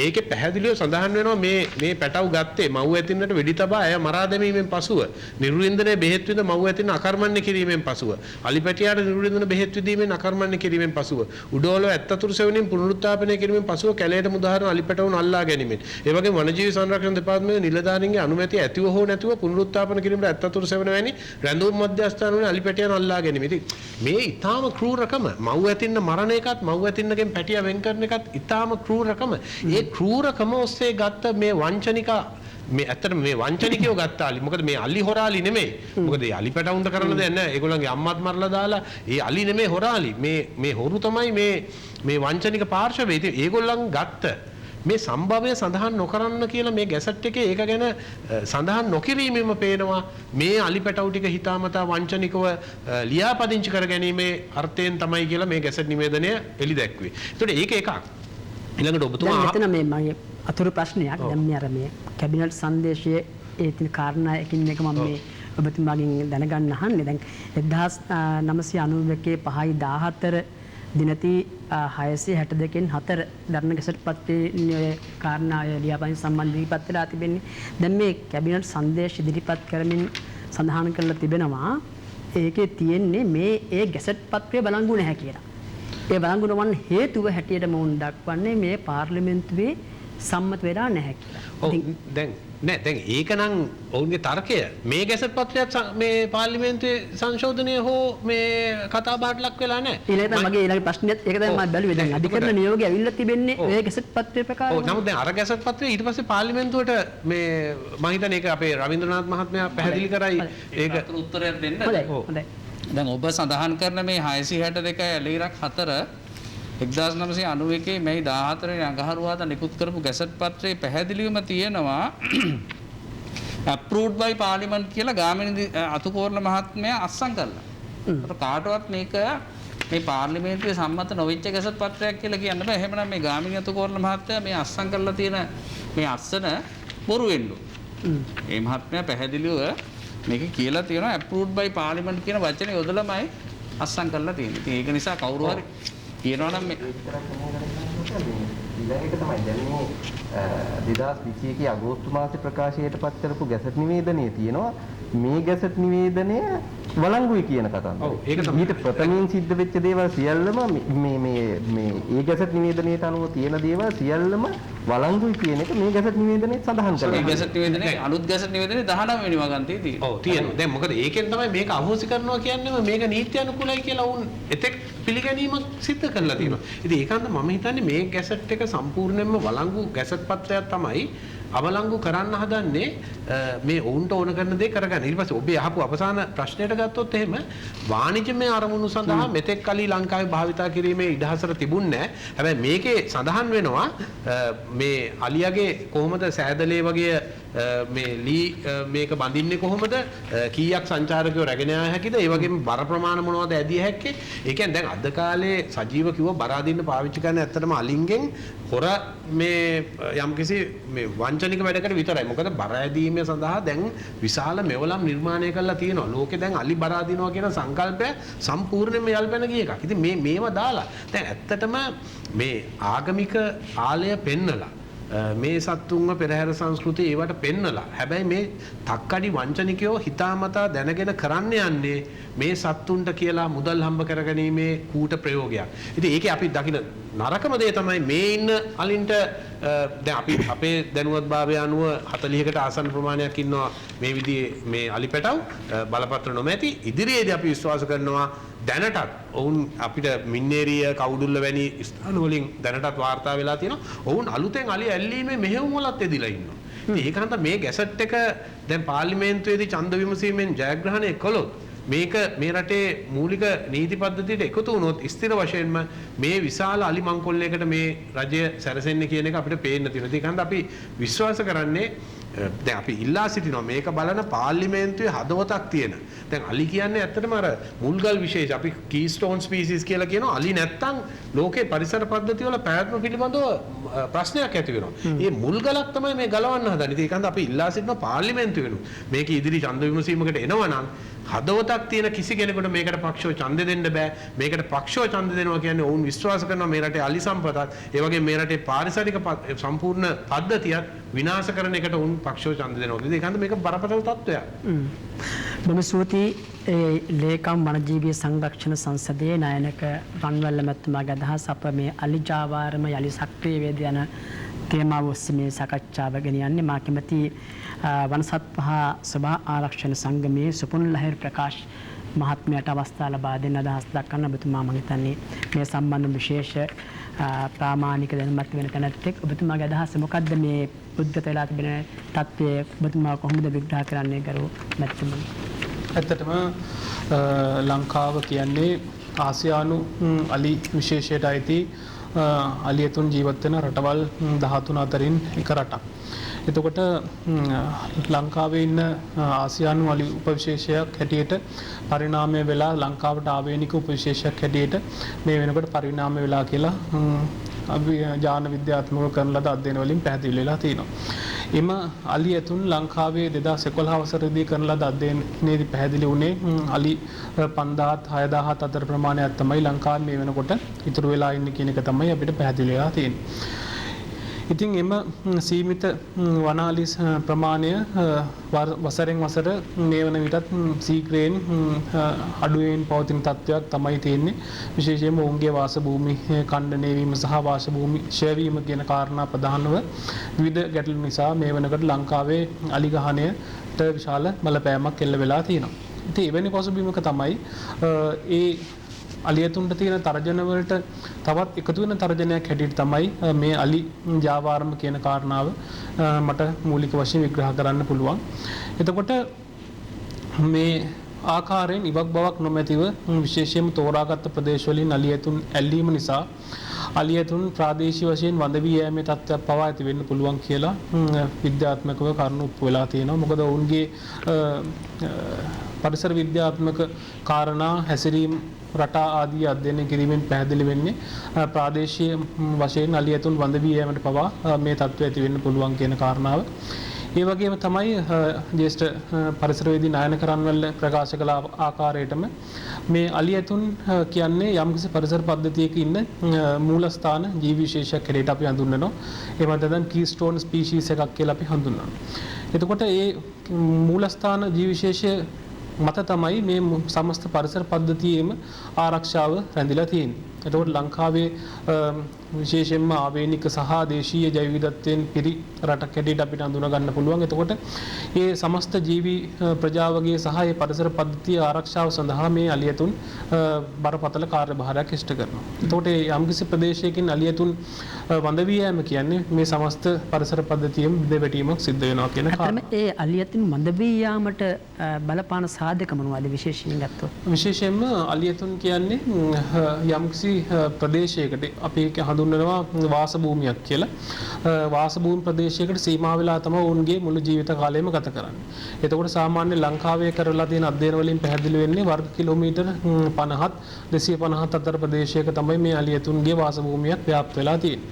ඒකේ පැහැදිලිව සඳහන් වෙනවා මේ පැටව ගත්තේ මව් ඇතින්නට වෙඩි තබා ඇය මරා දැමීමෙන් පසුව නිර්වින්දනයේ බෙහෙත් විඳ මව් ඇතින්න අකර්මණ්‍ය කිරීමෙන් පසුව අලි පැටියාට නිර්වින්දන බෙහෙත් විදීමෙන් අකර්මණ්‍ය කිරීමෙන් පසුව උඩෝලව ඇත්තතුරු සෙවණින් පුනරුත්ථාපනය කිරීමෙන් පසුව කැලයට මුදාහරන අලි පැටවුන් අල්ලා ගැනීමෙන් ඒ වගේම වනජීවි සංරක්ෂණ දෙපාර්තමේන්තුවේ නිලධාරීන්ගේ අනුමැතිය ඇතිව හෝ නැතිව පුනරුත්ථාපන කිරීමට ඇත්තතුරු සෙවණ වැනි රැඳවුම් මධ්‍යස්ථානවල අලි පැටියන් අල්ලා ගැනීම. ඉතින් මේ ඊටාම ක්‍රූරකම මව් ඇතින්න මරණ එකත් මව් ඇතින්නගෙන් පැටියා වෙන් කරන එකත් ඊටාම ක්‍රූරකම. ඒ ක්‍රූරකම ඔස්සේ ගත්ත මේ වංචනික මේ ඇත්තට මේ වංචනිකයෝ ගත්තාලි. මොකද මේ අලි හොරාලි නෙමෙයි. මොකද මේ අලි පැටවුන්ට කරන්න දෙයක් නැහැ. ඒගොල්ලන්ගේ අම්මත් මරලා දාලා ඒ අලි නෙමෙයි හොරාලි. මේ හොරු තමයි මේ වංචනික පාර්ශවය. ඉතින් ඒගොල්ලන් ගත්ත මේ සම්භවය සඳහන් නොකරන්න කියලා මේ ගැසට් එකේ ඒක ගැන සඳහන් නොකිරීමෙම පේනවා මේ අලි පැටවු ටික හිතාමතා වංචනිකව ලියාපදිංචි කර ගැනීමේ අර්ථයෙන් තමයි කියලා මේ ගැසට් නිවේදනය එලි දැක්වේ. ඒතකොට ඒක එකක්. ඊළඟට ඔබතුමා මෙතන මේ මගේ අතුරු ප්‍රශ්නයක් දැන් මේ අර මේ කැබිනට් සංදේශයේ ඒ තියෙන කාරණා එකින් එක මම මේ ඔබතුමාගෙන් දැනගන්න අහන්නේ. දැන් 1991 5/14 දිනති 662න් 4 දරණ ගැසට් පත්‍රයේ කාරණාය ලියාපදිංචි සම්බන්ධ ඉදිරිපත් වෙලා තිබෙන්නේ. දැන් මේ කැබිනට් සංදේශ ඉදිරිපත් කරමින් සඳහන් කරලා තිබෙනවා ඒකේ තියෙන්නේ මේ ඒ ගැසට් පත්‍රය බලංගු නැහැ කියලා. ඒ බලංගු නොවන හේතුව හැටියට මොවුන් දක්වන්නේ මේ පාර්ලිමේන්තුවේ සම්මත වෙලා නැහැ කියලා. දැන් ඒක නම් ඔවුන්ගේ තර්කය මේ ගැසට් පත්‍රයත් මේ පාර්ලිමේන්තුවේ සංශෝධනය හෝ මේ කතා බහට ලක් වෙලා නැහැ. ඊළඟට මගේ ඊළඟ ප්‍රශ්නයත් ඒක තමයි මම බැලුවේ. දැන් අධිකරණ නියෝගය ඇවිල්ලා තිබෙන්නේ මේ ගැසට් පත්‍රය ප්‍රකාරව. නමුත් දැන් අර ගැසට් පත්‍රය ඊට පස්සේ පාර්ලිමේන්තුවට මේ මම හිතන්නේ ඒක අපේ රවීන්ද්‍රනාත් මහත්මයා පැහැදිලි කරයි ඒක උත්තරයක් දෙන්න. හොඳයි. දැන් ඔබ සඳහන් කරන මේ 662 ඇලීරක් 4 1991 මැයි 14 වෙනි අඟහරුවාදා නිකුත් කරපු ගැසට් පත්‍රයේ පැහැදිලිවම තියෙනවා approved by parliament කියලා ගාමිණී අතුකෝරණ මහත්මයා අත්සන් කළා. ඒකට කාටවත් මේක මේ පාර්ලිමේන්තුවේ සම්මත නොවෙච්ච ගැසට් පත්‍රයක් කියලා කියන්න බෑ. එහෙමනම් මේ ගාමිණී අතුකෝරණ මහත්මයා මේ අත්සන් කරලා තියෙන මේ අත්සන බොරු වෙන්න ඕන. මේ මහත්මයා පැහැදිලිව මේක කියලා තියෙනවා approved by parliament කියන වචනේ යොදලාමයි අත්සන් කරලා තියෙන්නේ. ඉතින් ඒක නිසා කවුරු හරි කියනවා නම් මේ ඊළඟට තමයි දැන් මේ 2021 අගෝස්තු මාසේ ප්‍රකාශයට පත් කරපු ගැසට් නිවේදනයේ තියෙනවා මේ ගැසට් නිවේදනය වළංගුයි කියන කතාව. ඊට ප්‍රථමයෙන් සිද්ධ වෙච්ච දේවල් සියල්ලම මේ ඒ ගැසට් නිවේදනයට අනුව තියෙන දේවල් සියල්ලම වළංගුයි කියන එක මේ ගැසට් නිවේදනයේ සඳහන් කරනවා. මේ ගැසට් නිවේදනයේ අලුත් ගැසට් නිවේදනයේ 19 වෙනි වගන්තියේ තියෙනවා. ඔව් තියෙනවා. දැන් මොකද ඒකෙන් තමයි මේක අහෝසි කරනවා කියන්නේ මේක නීති අනුකූලයි කියලා වුන් එතෙක් පිළිගැනීමක් සිද්ධ කරලා තියෙනවා. ඉතින් ඒකන්ද මම හිතන්නේ මේ ගැසට් එක සම්පූර්ණයෙන්ම වළංගු ගැසට් පත්‍රයක් තමයි අවලංගු කරන්න හදන්නේ මේ ඔවුන්ට ඕන කරන දේ කරගන්න. ඊට පස්සේ ඔබේ අහපු අවසාන ප්‍රශ්නයට ගත්තොත් එහෙම වාණිජමය අරමුණු සඳහා මෙතෙක් කලී ලංකාවේ භාවිතා කිරීමේ ඉඩහසර තිබුණේ නැහැ. හැබැයි මේකේ සඳහන් වෙනවා මේ අලියාගේ කොහොමද සෑදලේ වගේ මේ ලී මේක බඳින්නේ කොහොමද කීයක් සංචාරකයෝ රැගෙන යා හැකිද ඒ වගේම බර ප්‍රමාණ මොනවද ඇදිය හැක්කේ. ඒ කියන්නේ දැන් අද කාලේ සජීව කිව්ව බර අදින්න පාවිච්චි කරන ඇත්තටම අලින්ගෙන් හොර මේ යම්කිසි මේ වංචනික වැඩකට විතරයි. මොකද බර ඇදීම සඳහා දැන් විශාල මෙවලම් නිර්මාණය කරලා තියෙනවා. ලෝකේ දැන් අලි බර අදිනවා කියන සංකල්පය සම්පූර්ණයෙන්ම යල්පැන ගිය එකක්. ඉතින් මේවා දාලා දැන් ඇත්තටම මේ ආගමික ආලය පෙන්නලා මේ සත්තුන්ව පෙරහැර සංස්කෘතිය ඒවට පෙන්නලා හැබැයි මේ තක්කඩි වංචනිකයෝ හිතාමතා දැනගෙන කරන්න යන්නේ මේ සත්තුන්ට කියලා මුදල් හම්බ කරගැනීමේ කූට ප්‍රයෝගයක්. ඉතින් ඒකේ අපි දකින නරකම දේ තමයි මේ ඉන්න අලින්ට දැන් අපි අපේ දැනුවත්භාවය අනුව 40කට ආසන්න ප්‍රමාණයක් ඉන්නවා මේ විදිහේ මේ අලි පැටව් බලපත්‍ර නොමැති. ඉදිරියේදී අපි විශ්වාස කරනවා දැනටත් ඔවුන් අපිට මින්නේරිය කවුඩුල්ල වැනි ස්ථාන වලින් දැනටත් වාර්තා වෙලා තියෙනවා. ඔවුන් අලුතෙන් අලි ඇල්ලීමේ මෙහෙයුම් වලත් යෙදිලා ඉන්නවා. ඉතින් ඒකන්ත මේ ගැසට් එක දැන් පාර්ලිමේන්තුවේදී ඡන්ද විමසීමෙන් ජයග්‍රහණය කළොත් මේක මේ රටේ මූලික නීති පද්ධතියට එකතු වුණොත් ස්ථිර වශයෙන්ම මේ විශාල අලි මංකොල්ලයකට මේ රජය සැරසෙන්නේ කියන එක අපිට පේන්න තියෙනවා. ඒකන්ද අපි විශ්වාස කරන්නේ දැන් අපි ඉල්ලා සිටිනවා මේක බලන පාර්ලිමේන්තුවේ හදවතක් තියෙන. දැන් අලි කියන්නේ ඇත්තටම අර මුල්ගල් විශේෂ අපි කීස්ටෝන් ස්පීසිස් කියලා කියනවා. අලි නැත්තම් ලෝකේ පරිසර පද්ධති වල පැවැත්ම පිළිබඳව ප්‍රශ්නයක් ඇති වෙනවා. මේ මුල්ගලක් තමයි මේ ගලවන්න හදන්නේ. ඒකන්ද අපි ඉල්ලා සිටිනවා පාර්ලිමේන්තුවෙනු මේක ඉදිරි ඡන්ද විමසීමකට එනවා නම් හදවතක් තියෙන කිසි කෙනෙකුට මේකට පක්ෂව ඡන්දෙ දෙන්න බෑ. මේකට පක්ෂව ඡන්දෙ දෙනවා කියන්නේ ඔවුන් විශ්වාස කරනවා මේ රටේ අලි සම්පතත් ඒ වගේ මේ රටේ පාරිසරික සම්පූර්ණ පද්ධතියත් විනාශ කරන එකට ඔවුන් පක්ෂව ඡන්දෙ දෙනවා. ඒකන්ද මේක බරපතල තත්ත්වයක්. බොහොම ස්තුතියි ලේකම් වනජීවී සංරක්ෂණ සංසදයේ නායක රන්වැල්ල මැතිතුමාගේ අදහස් අප මේ අලි ජාවාරම යලි සක්‍රිය වේද යන තේමාව ඔස්සේ මේ සාකච්ඡාව ගෙනියන්නේ. මා කැමති වනසත්ව හා සභා ආරක්ෂණ සංගමයේ සුපුන් ලහිර ප්‍රකාශ් මහත්මයාට අවස්ථාව ලබා දෙන්න අදහස් දක්වන්න ඔබතුමා මම හිතන්නේ මේ සම්බන්ධ විශේෂ ප්‍රාමාණික දැනුමක් වෙන තැනැත්තෙක්. ඔබතුමාගේ අදහස මොකද්ද මේ උද්ගත වෙලා තිබෙන තත්ත්වය ඔබතුමා කොහොමද විග්‍රහ කරන්නේ කරු මැතිතුමනි? ඇත්තටම ලංකාව කියන්නේ ආසියානු අලි විශේෂයට අයිති අලියතුන් ජීවත් වෙන රටවල් 13 අතරින් එක රටක්. එතකොට ලංකාවේ ඉන්න ආසියානු අලි උපවිශේෂයක් හැටියට පරිණාමය වෙලා ලංකාවට ආවේනික උපවිශේෂයක් හැටියට මේ වෙනකොට පරිණාමය වෙලා කියලා ජාන විද්‍යාත්මකව කරන ලද අධ්‍යයන වලින් පැහැදිලි වෙලා තියෙනවා. එම අලි ඇතුන් ලංකාවේ 2011 වසරේදී කරන ලද අධ්‍යයනයේදී පැහැදිලි වුණේ අලි 5000 6000 අතර ප්‍රමාණයක් තමයි ලංකාවේ මේ වෙනකොට ඉතුරු වෙලා ඉන්නේ කියන එක තමයි අපිට පැහැදිලි වෙලා තියෙන්නේ. ඉතින් එම සීමිත වනාලි ප්‍රමාණය වසරෙන් වසර මේ වන විටත් සීක්‍රයෙන් අඩුවෙන් පවතින තත්ත්වයක් තමයි තියෙන්නේ. විශේෂයෙන්ම ඔවුන්ගේ වාස භූමි ඛණ්ඩනය වීම සහ වාස භූමි ක්ෂය වීම කියන කාරණා ප්‍රධානව විවිධ ගැටලු නිසා මේ වෙනකොට ලංකාවේ අලි ගහණයට විශාල බලපෑමක් එල්ල වෙලා තියෙනවා. ඉතින් එවැනි පසුබිමක තමයි ඒ අලියතුන්ට තියෙන තර්ජන වලට තවත් එකතු වෙන තර්ජනයක් හැටියට තමයි මේ අලි ජාවාරම කියන කාරණාව මට මූලික වශයෙන් විග්‍රහ කරන්න පුළුවන්. එතකොට මේ ආකාරයෙන් ඉවක් බවක් නොමැතිව විශේෂයෙන්ම තෝරාගත් ප්‍රදේශවලින් අලියතුන් ඇල්ලීම නිසා අලියතුන් ප්‍රාදේශීය වශයෙන් වඳ වී යෑමේ තත්ත්වයක් පවා ඇති වෙන්න පුළුවන් කියලා විද්‍යාත්මකව කරුණු ඔප්පු වෙලා තියෙනවා. මොකද ඔවුන්ගේ පරිසර විද්‍යාත්මක කාරණා හැසිරීම් රටා ආදී අධ්‍යයනය කිරීමෙන් පැහැදිලි වෙන්නේ ප්‍රාදේශීය වශයෙන් අලියතුන් වඳ වී යෑමට පවා මේ තත්ත්වය ඇති වෙන්න පුළුවන් කියන කාරණාව. ඒ වගේම තමයි ජ්‍යෙෂ්ඨ පරිසරවේදී නායක රන්වැල්ල ප්‍රකාශ කළ ආකාරයටම මේ අලියතුන් කියන්නේ යම්කිසි පරිසර පද්ධතියක ඉන්න මූලස්ථාන ජීවි විශේෂයක් හැටියට අපි හඳුන්වනවා. එහෙම නැත්නම් කීස්ටෝන් ස්පීෂීස් එකක් කියලා අපි හඳුන්වනවා. එතකොට මේ මූලස්ථාන ජීවි විශේෂය මත තමයි මේ සමස්ත පරිසර පද්ධතියේම ආරක්ෂාව රැඳිලා තියෙන්නේ. එතකොට ලංකාවේ විශේෂයෙන්ම ආවේනික සහ දේශීය ජෛව විවිධත්වයෙන් පිරි රටක් හැටියට අපිට හඳුනා ගන්න පුළුවන්. එතකොට මේ සමස්ත ජීවි ප්‍රජාවගේ සහ මේ පරිසර පද්ධතිය ආරක්ෂාව සඳහා මේ අලියතුන් බරපතල කාර්යභාරයක් ඉෂ්ට කරනවා. එතකොට යම්කිසි ප්‍රදේශයකින් අලියතුන් වඳ වී යෑම කියන්නේ මේ සමස්ත පරිසර පද්ධතියෙම දෙවැටීමක් සිද්ධ වෙනවා කියන කාරණා. ඒ අලියතුන් වඳ වී යාමට බලපාන සාධක මොනවද විශේෂයෙන් ගත්තොත්? විශේෂයෙන්ම අලියතුන් කියන්නේ යම්කිසි ප්‍රදේශයකට අපි හඳුන්වනවා වාස භූමියක් කියලා. වාස භූමි ප්‍රදේශයකට සීමා වෙලා තමයි ඔවුන්ගේ මුළු ජීවිත කාලයම ගත කරන්නේ. එතකොට සාමාන්‍ය ලංකාවේ කරලා තියෙන අධ්‍යයන වලින් පැහැදිලි වෙන්නේ වර්ග කිලෝමීටර් 50ත් 250ත් අතර ප්‍රදේශයක තමයි මේ අලියතුන්ගේ වාස භූමියක් ව්‍යාප්ත වෙලා තියෙන්නේ.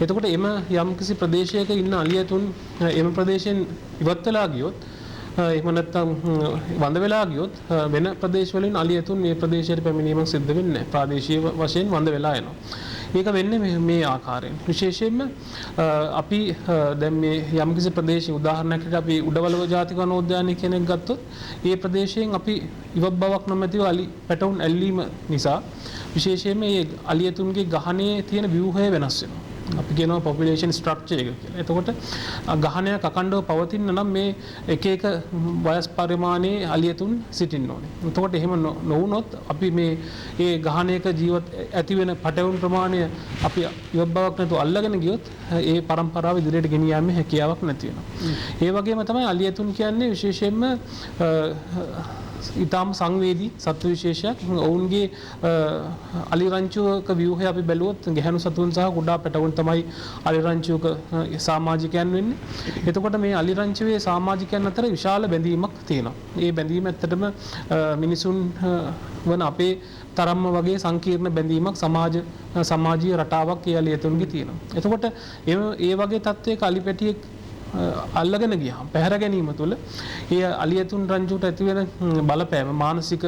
එතකොට එම යම්කිසි ප්‍රදේශයක ඉන්න අලියතුන් එම ප්‍රදේශයෙන් ඉවත් වෙලා ගියොත් එහෙම නැත්නම් වඳ වෙලා ගියොත් වෙන ප්‍රදේශවලින් අලියතුන් මේ ප්‍රදේශයට පැමිණීමක් සිද්ධ වෙන්නේ නැහැ. ප්‍රාදේශීය වශයෙන් වඳ වෙලා යනවා. ඒක වෙන්නේ මේ ආකාරයෙන්. විශේෂයෙන්ම අපි දැන් මේ යම්කිසි ප්‍රදේශයේ උදාහරණයකට අපි උඩවලව ජාතික වනෝද්‍යානය කියන එක ගත්තොත් ඒ ප්‍රදේශයෙන් අපි ඉවත් බවක් නොමැතිව අලි පැටවුන් ඇල්ලීම නිසා විශේෂයෙන්ම මේ අලියතුන්ගේ ගහණයේ තියෙන ව්‍යුහය වෙනස් වෙනවා. අපි කියනවා population structure එක කියලා. එතකොට ගහණයක් අකණ්ඩව පවතින නම් මේ එක එක වයස් පරිමාණයේ අලියතුන් සිටින්න ඕනේ. එතකොට එහෙම නොවුනොත් අපි මේ ඒ ගහණයක ජීවත් ඇති වෙන පැටවුන් ප්‍රමාණය අපි ඉවත් බවක් නැතුව අල්ලගෙන ගියොත් ඒ પરම්පරාව ඉදිරියට ගෙනියීමේ හැකියාවක් නැති වෙනවා. ඒ වගේම තමයි අලියතුන් කියන්නේ විශේෂයෙන්ම ඉතාම සංවේදී සත්ව විශේෂයක්. ඔවුන්ගේ අලිරංචුවක ව්‍යුහය අපි බැලුවොත් ගැහැණු සතුන් සහ කුඩා පැටවුන් තමයි අලිරංචුවක සමාජිකයන් වෙන්නේ. එතකොට මේ අලිරංචුවේ සමාජිකයන් අතර විශාල බැඳීමක් තියෙනවා. ඒ බැඳීම ඇත්තටම මිනිසුන් වන අපේ තරම්ම වගේ සංකීර්ණ බැඳීමක් සමාජීය රටාවක් ඒ අලියතුන්ගේ තියෙනවා. එතකොට ඒ වගේ තත්ත්වයක අලිපැටියෙක් අල්ලගෙන ගියාම පැහැර ගැනීම තුළ ඒ අලියතුන් රංචුවට ඇති වෙන බලපෑම මානසික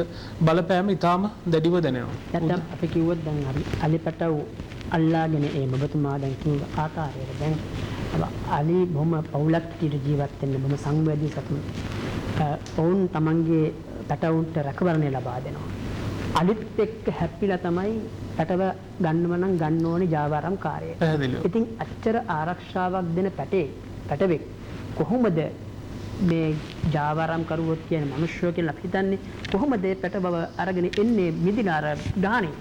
බලපෑම ඊටාම දැඩිව දැනෙනවා. නැත්නම් අපි කිව්වොත් දැන් අලිපටව අල්ලාගෙන ඒ ඔබතුමා දැන් කිව්ව ආකාරයට දැන් අලි බොහොම පෞලක් ජීවත් වෙන්න බොහොම සංවේදී සතුන්. ඔවුන් තමන්ගේ පැටවුන්ට රැකවරණය ලබා දෙනවා. අලිත් එක්ක හැප්පිලා තමයි පැටව ගන්නව නම් ගන්න ඕනේ ජාවාරම් කාර්යය. ඉතින් අච්චර ආරක්ෂාවක් දෙන පැටවෙක් කොහොමද මේ ජාවාරම් කරුවොත් කියන මිනිස්සු කියලා අපි හිතන්නේ කොහොමද මේ පැටවව අරගෙන එන්නේ මිදිලා අර ගහන්නේ?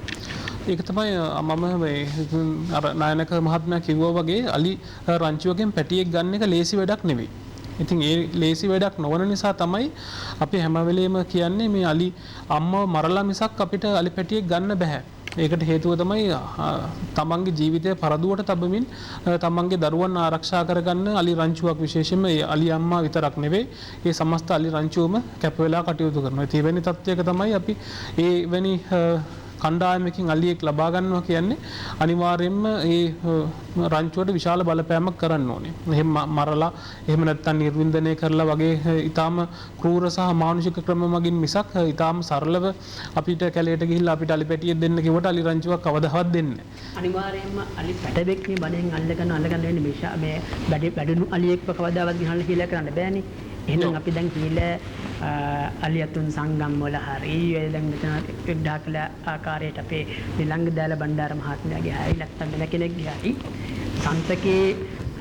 ඒක තමයි මම අර නායනක මහත්මයා කිව්වා වගේ අලි රංචුවකින් පැටියෙක් ගන්න එක ලේසි වැඩක් නෙවෙයි. ඉතින් ඒ ලේසි වැඩක් නොවන නිසා තමයි අපි හැම වෙලේම කියන්නේ මේ අලි අම්මව මරලා මිසක් අපිට අලි පැටියෙක් ගන්න බෑ. ඒකට හේතුව තමයි තමන්ගේ ජීවිතය පරදුවට තබමින් තමන්ගේ දරුවන් ආරක්ෂා කරගන්න අලි රංචුවක් විශේෂයෙන්ම ඒ අලි අම්මා විතරක් නෙවෙයි ඒ සමස්ත අලි රංචුවම කැප වෙලා කටයුතු කරනවා. ඒ වෙනි තත්ත්වයක තමයි අපි ඒ වෙනි කණ්ඩායමකින් අලියෙක් ලබා ගන්නවා කියන්නේ අනිවාර්යයෙන්ම ඒ රංචුවට විශාල බලපෑමක් කරන්න ඕනේ. එහෙම මරලා එහෙම නැත්නම් නිර්වින්දනය කරලා වගේ ඊටාම ක්‍රූර සහ මානුෂික ක්‍රම මගින් මිසක් ඊටාම සරලව අපිට කැලේට ගිහිල්ලා අපිට අලි පැටියෙක් දෙන්න කිව්වට අලි රංචුවක් කවදාවත් දෙන්නේ නැහැ. අනිවාර්යයෙන්ම අලි පැටවෙක් මේ බඩෙන් අල්ලගන්න වෙන්නේ මේ බඩුණු අලියෙක්ව කවදාවත් ගහන්න කියලා කරන්න බෑනේ. එහෙනම් අපි දැන් කියලා අලියතුන් සංගම් වල හරි දැන් මෙතන එක්දා කළ ආකාරයට අපේ නිලංග දාල බණ්ඩාර මහත්මයාගේ හරි නැත්නම් වෙන කෙනෙක්ගේ හරි සන්තකේ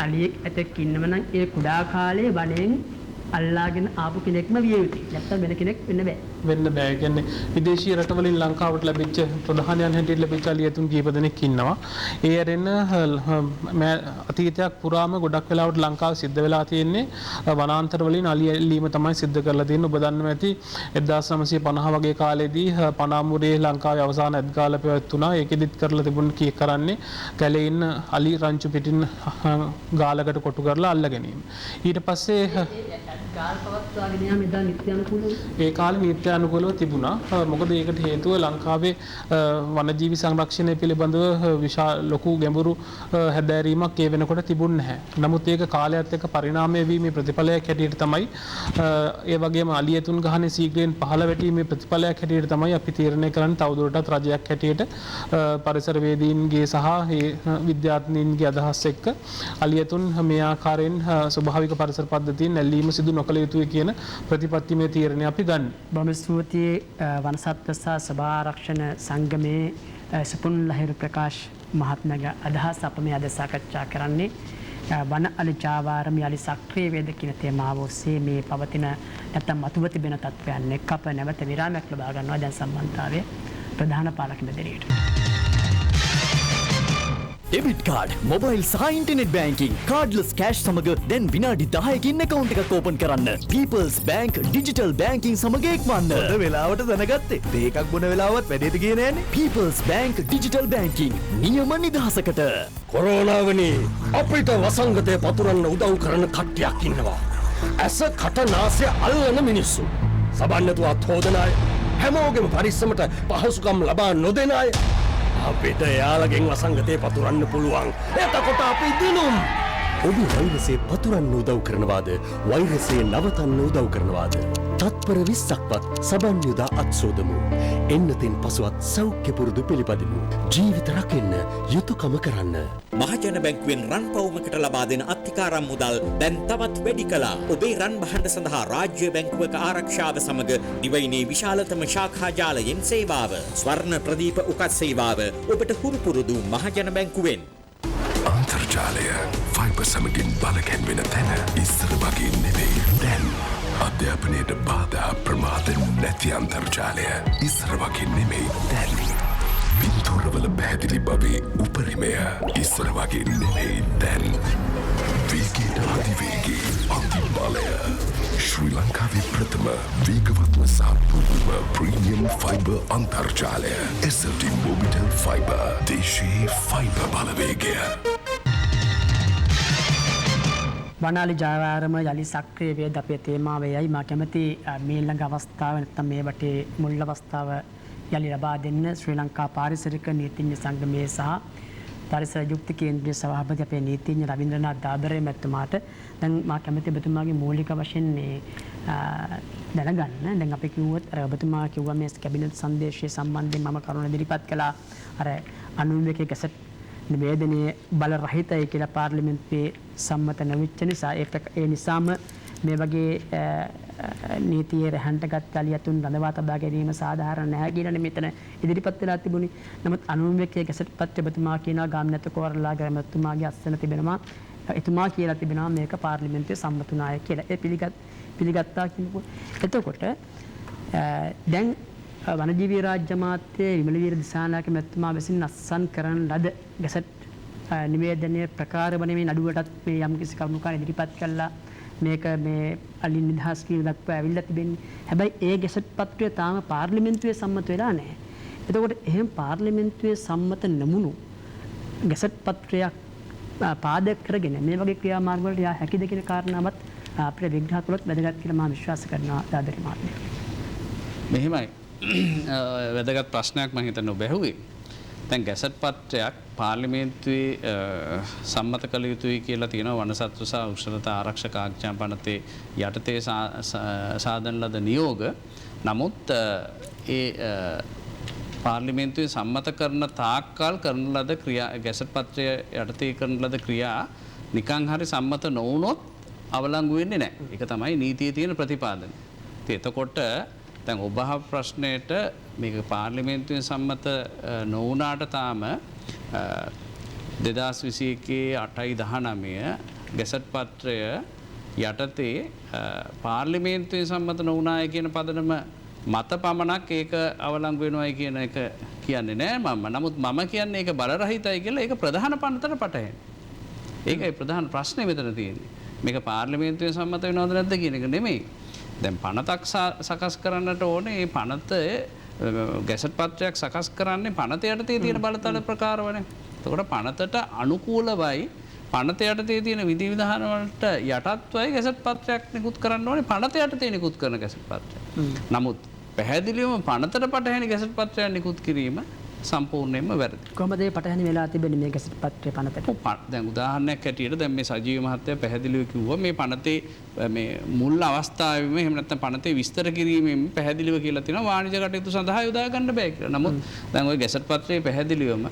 අලියෙක් ඇතෙක් ඉන්නව නම් ඒ කුඩා කාලේ වනයෙන් අල්ලාගෙන ආපු කෙනෙක්ම විය යුතුයි. නැත්නම් වෙන කෙනෙක් වෙන්න බෑ. වෙන්න බෑ. ඒ කියන්නේ විදේශීය රටවලින් ලංකාවට ලැබිච්ච ප්‍රධානයන් හැටියට ලැබිච්ච අලියතුන් කීප දෙනෙක් ඉන්නවා. ඒ ඇරෙන්න අතීතයක් පුරාම ගොඩක් වෙලාවට ලංකාව සිද්ධ වෙලා තියෙන්නේ වනාන්තර වලින් අලිය එල්ලීම තමයි සිද්ධ කරලා තියෙන්නේ. ඔබ දන්නවා ඇති 1950 වගේ කාලේදී පනාමුරේ ලංකාවේ අවසාන ඇත්ගාල පැවැත්ුණා. ඒකෙදිත් කරලා තිබුණ කරන්නේ කැලේ ඉන්න අලි රංචු පිටින් ගාලකට කොටු කරලා අල්ල ගැනීම. ඊට පස්සේ ගාල් පවත්වාගෙන යාම එදා නිත්‍යානුකූලව ඒ කාලේ නිත්‍යානුකූලව තිබුණා. මොකද ඒකට හේතුව ලංකාවේ වනජීවි සංරක්ෂණය පිළිබඳව ලොකු ගැඹුරු හැදෑරීමක් ඒ වෙනකොට තිබුණ නැහැ. නමුත් ඒක කාලයත් එක්ක පරිණාමය වීමේ ප්‍රතිඵලයක් හැටියට තමයි ඒ වගේම අලියතුන් ගහනේ සීග්‍රයෙන් පහළ වැටීමේ ප්‍රතිඵලයක් හැටියට තමයි අපි තීරණය කරන්නේ තවදුරටත් රජයක් හැටියට පරිසරවේදීන්ගේ සහ ඒ විද්‍යාඥයින්ගේ අදහස් එක්ක අලියතුන් මේ ආකාරයෙන් ස්වභාවික පරිසර පද්ධතියෙන් ඇල්ලීම සිදු නොකළ යුතුයි කියන ප්‍රතිපත්තිමය තීරණය අපි ගන්න. බොහොම ස්තුතියි වනසත්ත්ව සහ සභාරක්ෂණ සංගමේ සුපුන් ලහිරු ප්‍රකාශ් මහත්මයාගේ අදහස් අප මේ අද සාකච්ඡා කරන්නේ වන අලි ජාවාරම යලි සක්‍රිය වේද කියන තේමාව ඔස්සේ මේ පවතින නැත්නම් මතුව තිබෙන තත්ත්වයන් එක්ක අප නැවත විරාමයක් ලබා ගන්නවා දැන් සම්බන්ධතාවයේ ප්‍රධාන පාලක මැදිරියට. ඩෙබිට් කාඩ්, මොබයිල් සහ ඉන්ටර්නෙට් බැංකින්, කාඩ්ලස් කෑෂ් සමග දැන් විනාඩි 10කින් account එකක් ඕපන් කරන්න. People's Bank digital banking සමග එක්වන්න. හොඳ වෙලාවට දැනගත්තේ. දෙකක් බොන වෙලාවත් වැඩේට ගියේ නෑනේ. People's Bank digital banking නියම නිදහසකට. කොරෝනාවනි අපිට වසංගතය පතුරන්න උදව් කරන කට්ටියක් ඉන්නවා. ඇස කට නාසය අල්ලන මිනිස්සු. සබන්නතු අත් හොදන අය, හැමෝගෙම පරිස්සමට පහසුකම් ලබා නොදෙන අය. අපිට යාළගෙන් වසංගතය පතුරන්න පුළුවන්. එතකොට අපි දිනුම්. ඔබ වෛරසය පතුරන්න උදව් කරනවාද? වෛරසය නවතන්න උදව් කරනවාද? තත්පර 20ක්වත් සබන් යොදා අත්සෝදමු. එන්නතින් පසුවත් සෞඛ්‍ය පුරුදු පිළිපදිමු. ජීවිත රකින්න යුතුයකම කරන්න. මහජන බැංකුවෙන් රන් පවුමකට ලබා දෙන අත්තිකාරම් මුදල් දැන් තවත් වැඩි කළා. ඔබේ රන් බහඬ සඳහා රාජ්‍ය බැංකුවක ආරක්ෂාව සමග දිවයිනේ විශාලතම ශාඛා ජාලයෙන් සේවාව. ස්වර්ණ ප්‍රදීප උකත් සේවාව ඔබට හුරු පුරුදු මහජන බැංකුවෙන්. අන්තර්ජාලය ෆයිබර් සමගින් බලකැන් වෙන තැන ඉස්සර වගේ නෙවෙයි. දැන් අධ්‍යාපනයට බාධා ප්‍රමාද නැති අන්තර්ජාලය ඉස්සර වගේ නෙමෙයි. දැන් පින්තූරවල පැහැදිලි බවේ උපරිමය ඉස්සර වගේ නෙමෙයි. දැන් වේගයට අධිවේගී අධිබලය ශ්‍රී ලංකාවේ ප්‍රථම වේගවත්ම සහ පුදුම ප්‍රීමියම් ෆයිබර් අන්තර්ජාලය SLT Mobitel Fiber දේශීය ෆයිබර් බලවේගය. වනාලි ජාවාරම යලි සක්‍රිය වේද අපේ තේමාවයයි මා කැමති මේ ළඟ අවස්ථාව නැත්නම් මේ වටේ මුල් අවස්ථාව යලි ලබා දෙන්න ශ්‍රී ලංකා පාරිසරික නීතිඥ සංගමයේ සහ පරිසර යුක්ති කේන්ද්‍රීය සභාපති අපේ නීතිඥ රවීන්ද්‍රනාත් දාබරේ මැතිතුමාට දැන් මා කැමති ඔබතුමාගේ මූලික වශයෙන් මේ දැනගන්න. දැන් අපි කිව්වොත් අර ඔබතුමා කිව්වා මේ කැබිනට් සංදේශය සම්බන්ධයෙන් මම කරුණ ඉදිරිපත් කළා. අර 91 ගැසට් නිවේදනයේ බල රහිතයි කියලා පාර්ලිමේන්තුවේ සම්මත නොවිච්ච නිසා ඒ නිසාම මේ වගේ නීතියේ රැහන්ට ගත් අලියතුන් රඳවා තබා ගැනීම සාධාරණ නැහැ කියලානේ මෙතන ඉදිරිපත් වෙලා තිබුණේ. නමුත් 91 ගැසට් පත්‍රය ඔබතුමා කියනවා ගාමිණී කොරලා ගමතුමාගේ අස්සන තිබෙනවා. එතුමා කියලා තිබෙනවා මේක පාර්ලිමේන්තුවේ සම්මතුනාය කියලා. ඒ පිළිගත්තා කියනකොට එතකොට දැන් වනජීවී රාජ්‍ය අමාත්‍ය විමලවීර දිසානායක මැතිතුමා විසින් අත්සන් කරන ලද ගැසට් නිවේදනයේ ප්‍රකාර වනේ නඩුවටත් මේ යම්කිසි කරුණුකාර ඉදිරිපත් කළා. මේක මේ අලින් නිදහස් කියන දක්වා ඇවිල්ලා තිබෙන්නේ. හැබැයි ඒ ගැසට් පත්‍රය තාම පාර්ලිමේන්තුවේ සම්මත වෙලා නැහැ. එතකොට එහෙම පාර්ලිමේන්තුවේ සම්මත නොමුණු ගැසට් පත්‍රයක් පාදක කරගෙන මේ වගේ ක්‍රියාමාර්ග වලට යා හැකිද කියන කාරණාවත් අපිට විග්‍රහ කළොත් වැදගත් කියලා මම විශ්වාස කරනවා දාදරි මහත්මයා. මෙහෙමයි. වැදගත් ප්‍රශ්නයක් මම හිතන්නේ ඔබ ඇහුවේ. දැන් ගැසට් පත්‍රයක් පාර්ලිමේන්තුවේ සම්මත කළ යුතුයි කියලා තියෙනවා වනසත්ව සහ උෂ්ණතා ආරක්ෂක ආඥා පනතේ යටතේ සාදන ලද නියෝග. නමුත් ඒ පාර්ලිමේන්තුවේ සම්මත කරන තාක්කල් කරන ලද ක්‍රියා ගැසට් පත්‍රය යටතේ කරන ලද ක්‍රියා නිකන් හරි සම්මත නොවුනොත් අවලංගු වෙන්නේ නැහැ. ඒක තමයි නීතියේ තියෙන ප්‍රතිපාදනය. එතකොට දැන් ඔබ අහ ප්‍රශ්නයට මේක පාර්ලිමේන්තුවෙන් සම්මත නොවුනාට තාම 2021 8/19 ගැසට් පත්‍රය යටතේ පාර්ලිමේන්තුවෙන් සම්මත නොවුනාය කියන පදනම මත පමණක් ඒක අවලංගු වෙනවයි කියන එක කියන්නේ නෑ මම. නමුත් මම කියන්නේ ඒක බලරහිතයි කියලා ඒක ප්‍රධාන පනතට පටහැනි. ඒකයි ප්‍රධාන ප්‍රශ්නේ මෙතන තියෙන්නේ. මේක පාර්ලිමේන්තුවෙන් සම්මත වෙනවද නැද්ද කියන එක නෙමෙයි. දැන් පනතක් සකස් කරන්නට ඕනේ. ඒ පනත ගැසට් පත්‍රයක් සකස් කරන්නේ පනත යටතේ තියෙන බලතල ප්‍රකාරවනේ. එතකොට පනතට අනුකූලවයි පනත යටතේ තියෙන විධි විධාන වලට යටත්වයි ගැසට් පත්‍රයක් නිකුත් කරන්න ඕනේ පනත යටතේ නිකුත් කරන ගැසට් පත්‍රය. නමුත් පැහැදිලිවම පනතට පටහැනි ගැසට් පත්‍රයක් නිකුත් කිරීම සම්පූර්ණයෙන්ම වැරදි. කොහොමද මේ පටහැනි වෙලා තිබෙන්නේ මේ ගැසට් පත්‍රය පනතට? දැන් උදාහරණයක් හැටියට දැන් මේ සජීව මහත්තයා පැහැදිලිව කිව්වා මේ පනතේ මේ මුල් අවස්ථාවේම එහෙම නැත්නම් පනතේ විස්තර කිරීමෙන් පැහැදිලිව කියලා තියෙනවා වාණිජ කටයුතු සඳහා යොදා ගන්න බෑ කියලා. නමුත් දැන් ওই ගැසට් පත්‍රයේ පැහැදිලිවම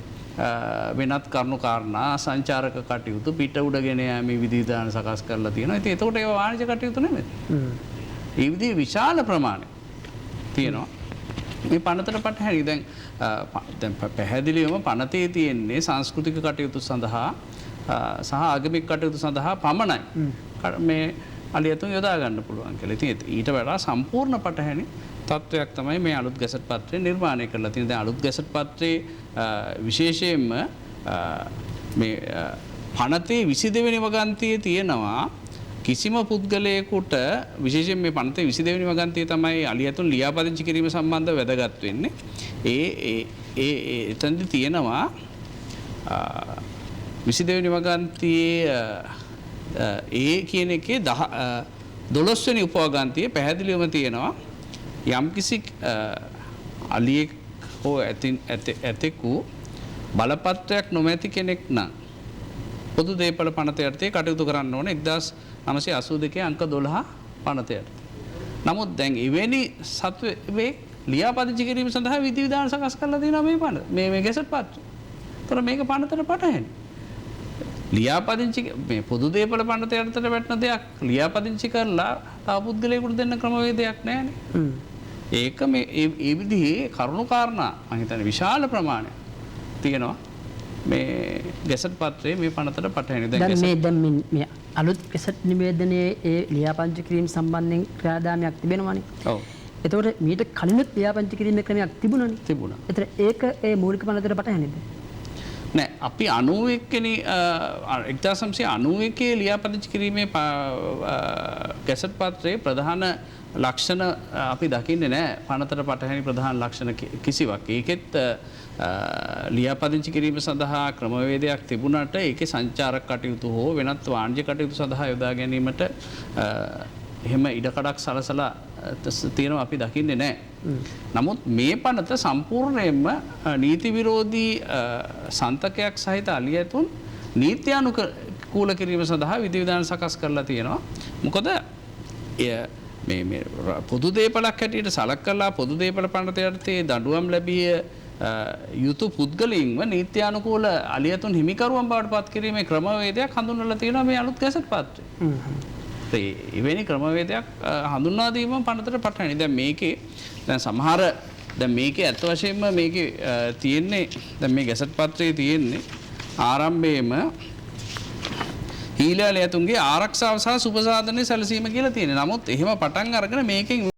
වෙනත් කරුණු කාරණා සංචාරක කටයුතු පිට උඩගෙන යෑමේ විධි විධාන සකස් කරලා තියෙනවා. ඉතින් එතකොට ඒවා වාණිජ කටයුතු නෙමෙයි. ඒ විදිහේ විශාල ප්‍රමාණයක් තියෙනවා. මේ පනතට පටහැනි දැන් පැහැදිලිවම පනතේ තියෙන්නේ සංස්කෘතික කටයුතු සඳහා සහ ආගමික කටයුතු සඳහා පමණයි මේ අලියතුන් යොදා ගන්න පුළුවන් කියලා. ඉතින් ඊට වඩා සම්පූර්ණ පටහැනි තත්ත්වයක් තමයි මේ අලුත් ගැසට් පත්‍රය නිර්මාණය කරලා තියෙන්නේ. දැන් අලුත් ගැසට් පත්‍රයේ විශේෂයෙන්ම මේ පනතේ 22 වෙනි වගන්තියේ තියෙනවා කිසිම පුද්ගලයෙකුට විශේෂයෙන් මේ පනතේ 22 වෙනි වගන්තිය තමයි අලියතුන් ලියාපදිංචි කිරීම සම්බන්ධව වැදගත් වෙන්නේ. එතනදි තියෙනවා 22 වෙනි වගන්තියේ ඒ කියන එකේ 12 වෙනි උපවගන්තියේ පැහැදිලිවම තියෙනවා යම්කිසි අලියෙක් හෝ ඇතෙකු බලපත්‍රයක් නොමැති කෙනෙක් නම් පොදු දේපල පනත යටතේ කටයුතු කරන්න ඕනේ 1982 අංක 12 පනත යටතේ. නමුත් දැන් එවැනි සත්වෙක් ලියාපදිංචි කිරීම සඳහා විධි විධාන සකස් කරලා තියෙනවා මේ ගැසට් පත්‍රය. ඒතර මේක පනතට පටහැනි. ලියාපදිංචි මේ පොදු දේපල පනත යටතට වැටෙන දෙයක් ලියාපදිංචි කරලා තව පුද්ගලයෙකුට දෙන්න ක්‍රමවේදයක් නැහැනේ. ඒක මේ ඒ විදිහේ කරුණු කාරණා මම හිතන්නේ විශාල ප්‍රමාණයක් තියෙනවා. මේ ගැසට් පත්‍රයේ මේ පනතට පටහැනි. දැන් මේ අලුත් ගැසට් නිවේදනයේ ඒ ලියාපදිංචි කිරීම සම්බන්ධයෙන් ක්‍රියාදාමයක් තිබෙනවානේ. ඔව්. එතකොට මීට කලිනුත් ලියාපදිංචි කිරීමේ ක්‍රමයක් තිබුණානේ. තිබුණා. ඒතර ඒක ඒ මූලික පනතට පටහැනිද? නෑ අපි 91 වෙනි 1991 ලියාපදිංචි කිරීමේ ගැසට් පත්‍රයේ ප්‍රධාන ලක්ෂණ අපි දකින්නේ නෑ පනතට පටහැනි ප්‍රධාන ලක්ෂණ කිසිවක්. ඒකෙත් ලියාපදිංචි කිරීම සඳහා ක්‍රමවේදයක් තිබුණාට ඒකේ සංචාරක කටයුතු හෝ වෙනත් වාණිජ කටයුතු සඳහා යොදා ගැනීමට එහෙම ඉඩකඩක් සලසලා තියෙනවා අපි දකින්නේ නැහැ. නමුත් මේ පනත සම්පූර්ණයෙන්ම නීති විරෝධී සන්තකයක් සහිත අලියතුන් නීත්‍යානුකූල කිරීම සඳහා විධිවිධාන සකස් කරලා තියෙනවා. මොකද මේ පොදු දේපලක් හැටියට සලකලා පොදු දේපල පනත යටතේ දඬුවම් ලැබිය යුතු පුද්ගලයින්ව නීත්‍යානුකූල අලියතුන් හිමිකරුවන් බවට පත් කිරීමේ ක්‍රමවේදයක් හඳුන්වලා තියෙනවා මේ අලුත් ගැසට් පත්‍රයේ. එවැනි ක්‍රමවේදයක් හඳුන්වා දීම පනතට පටහැනි. දැන් මේකේ දැන් සමහර දැන් මේකේ ඇත්ත වශයෙන්ම මේකේ තියෙන්නේ දැන් මේ ගැසට් පත්‍රයේ තියෙන්නේ ආරම්භයේම හීලෑල ඇතුන්ගේ ආරක්ෂාව සහ සුබසාධනයේ සැලසීම කියලා තියෙනවා. නමුත් එහෙම පටන් අරගෙන මේකෙන්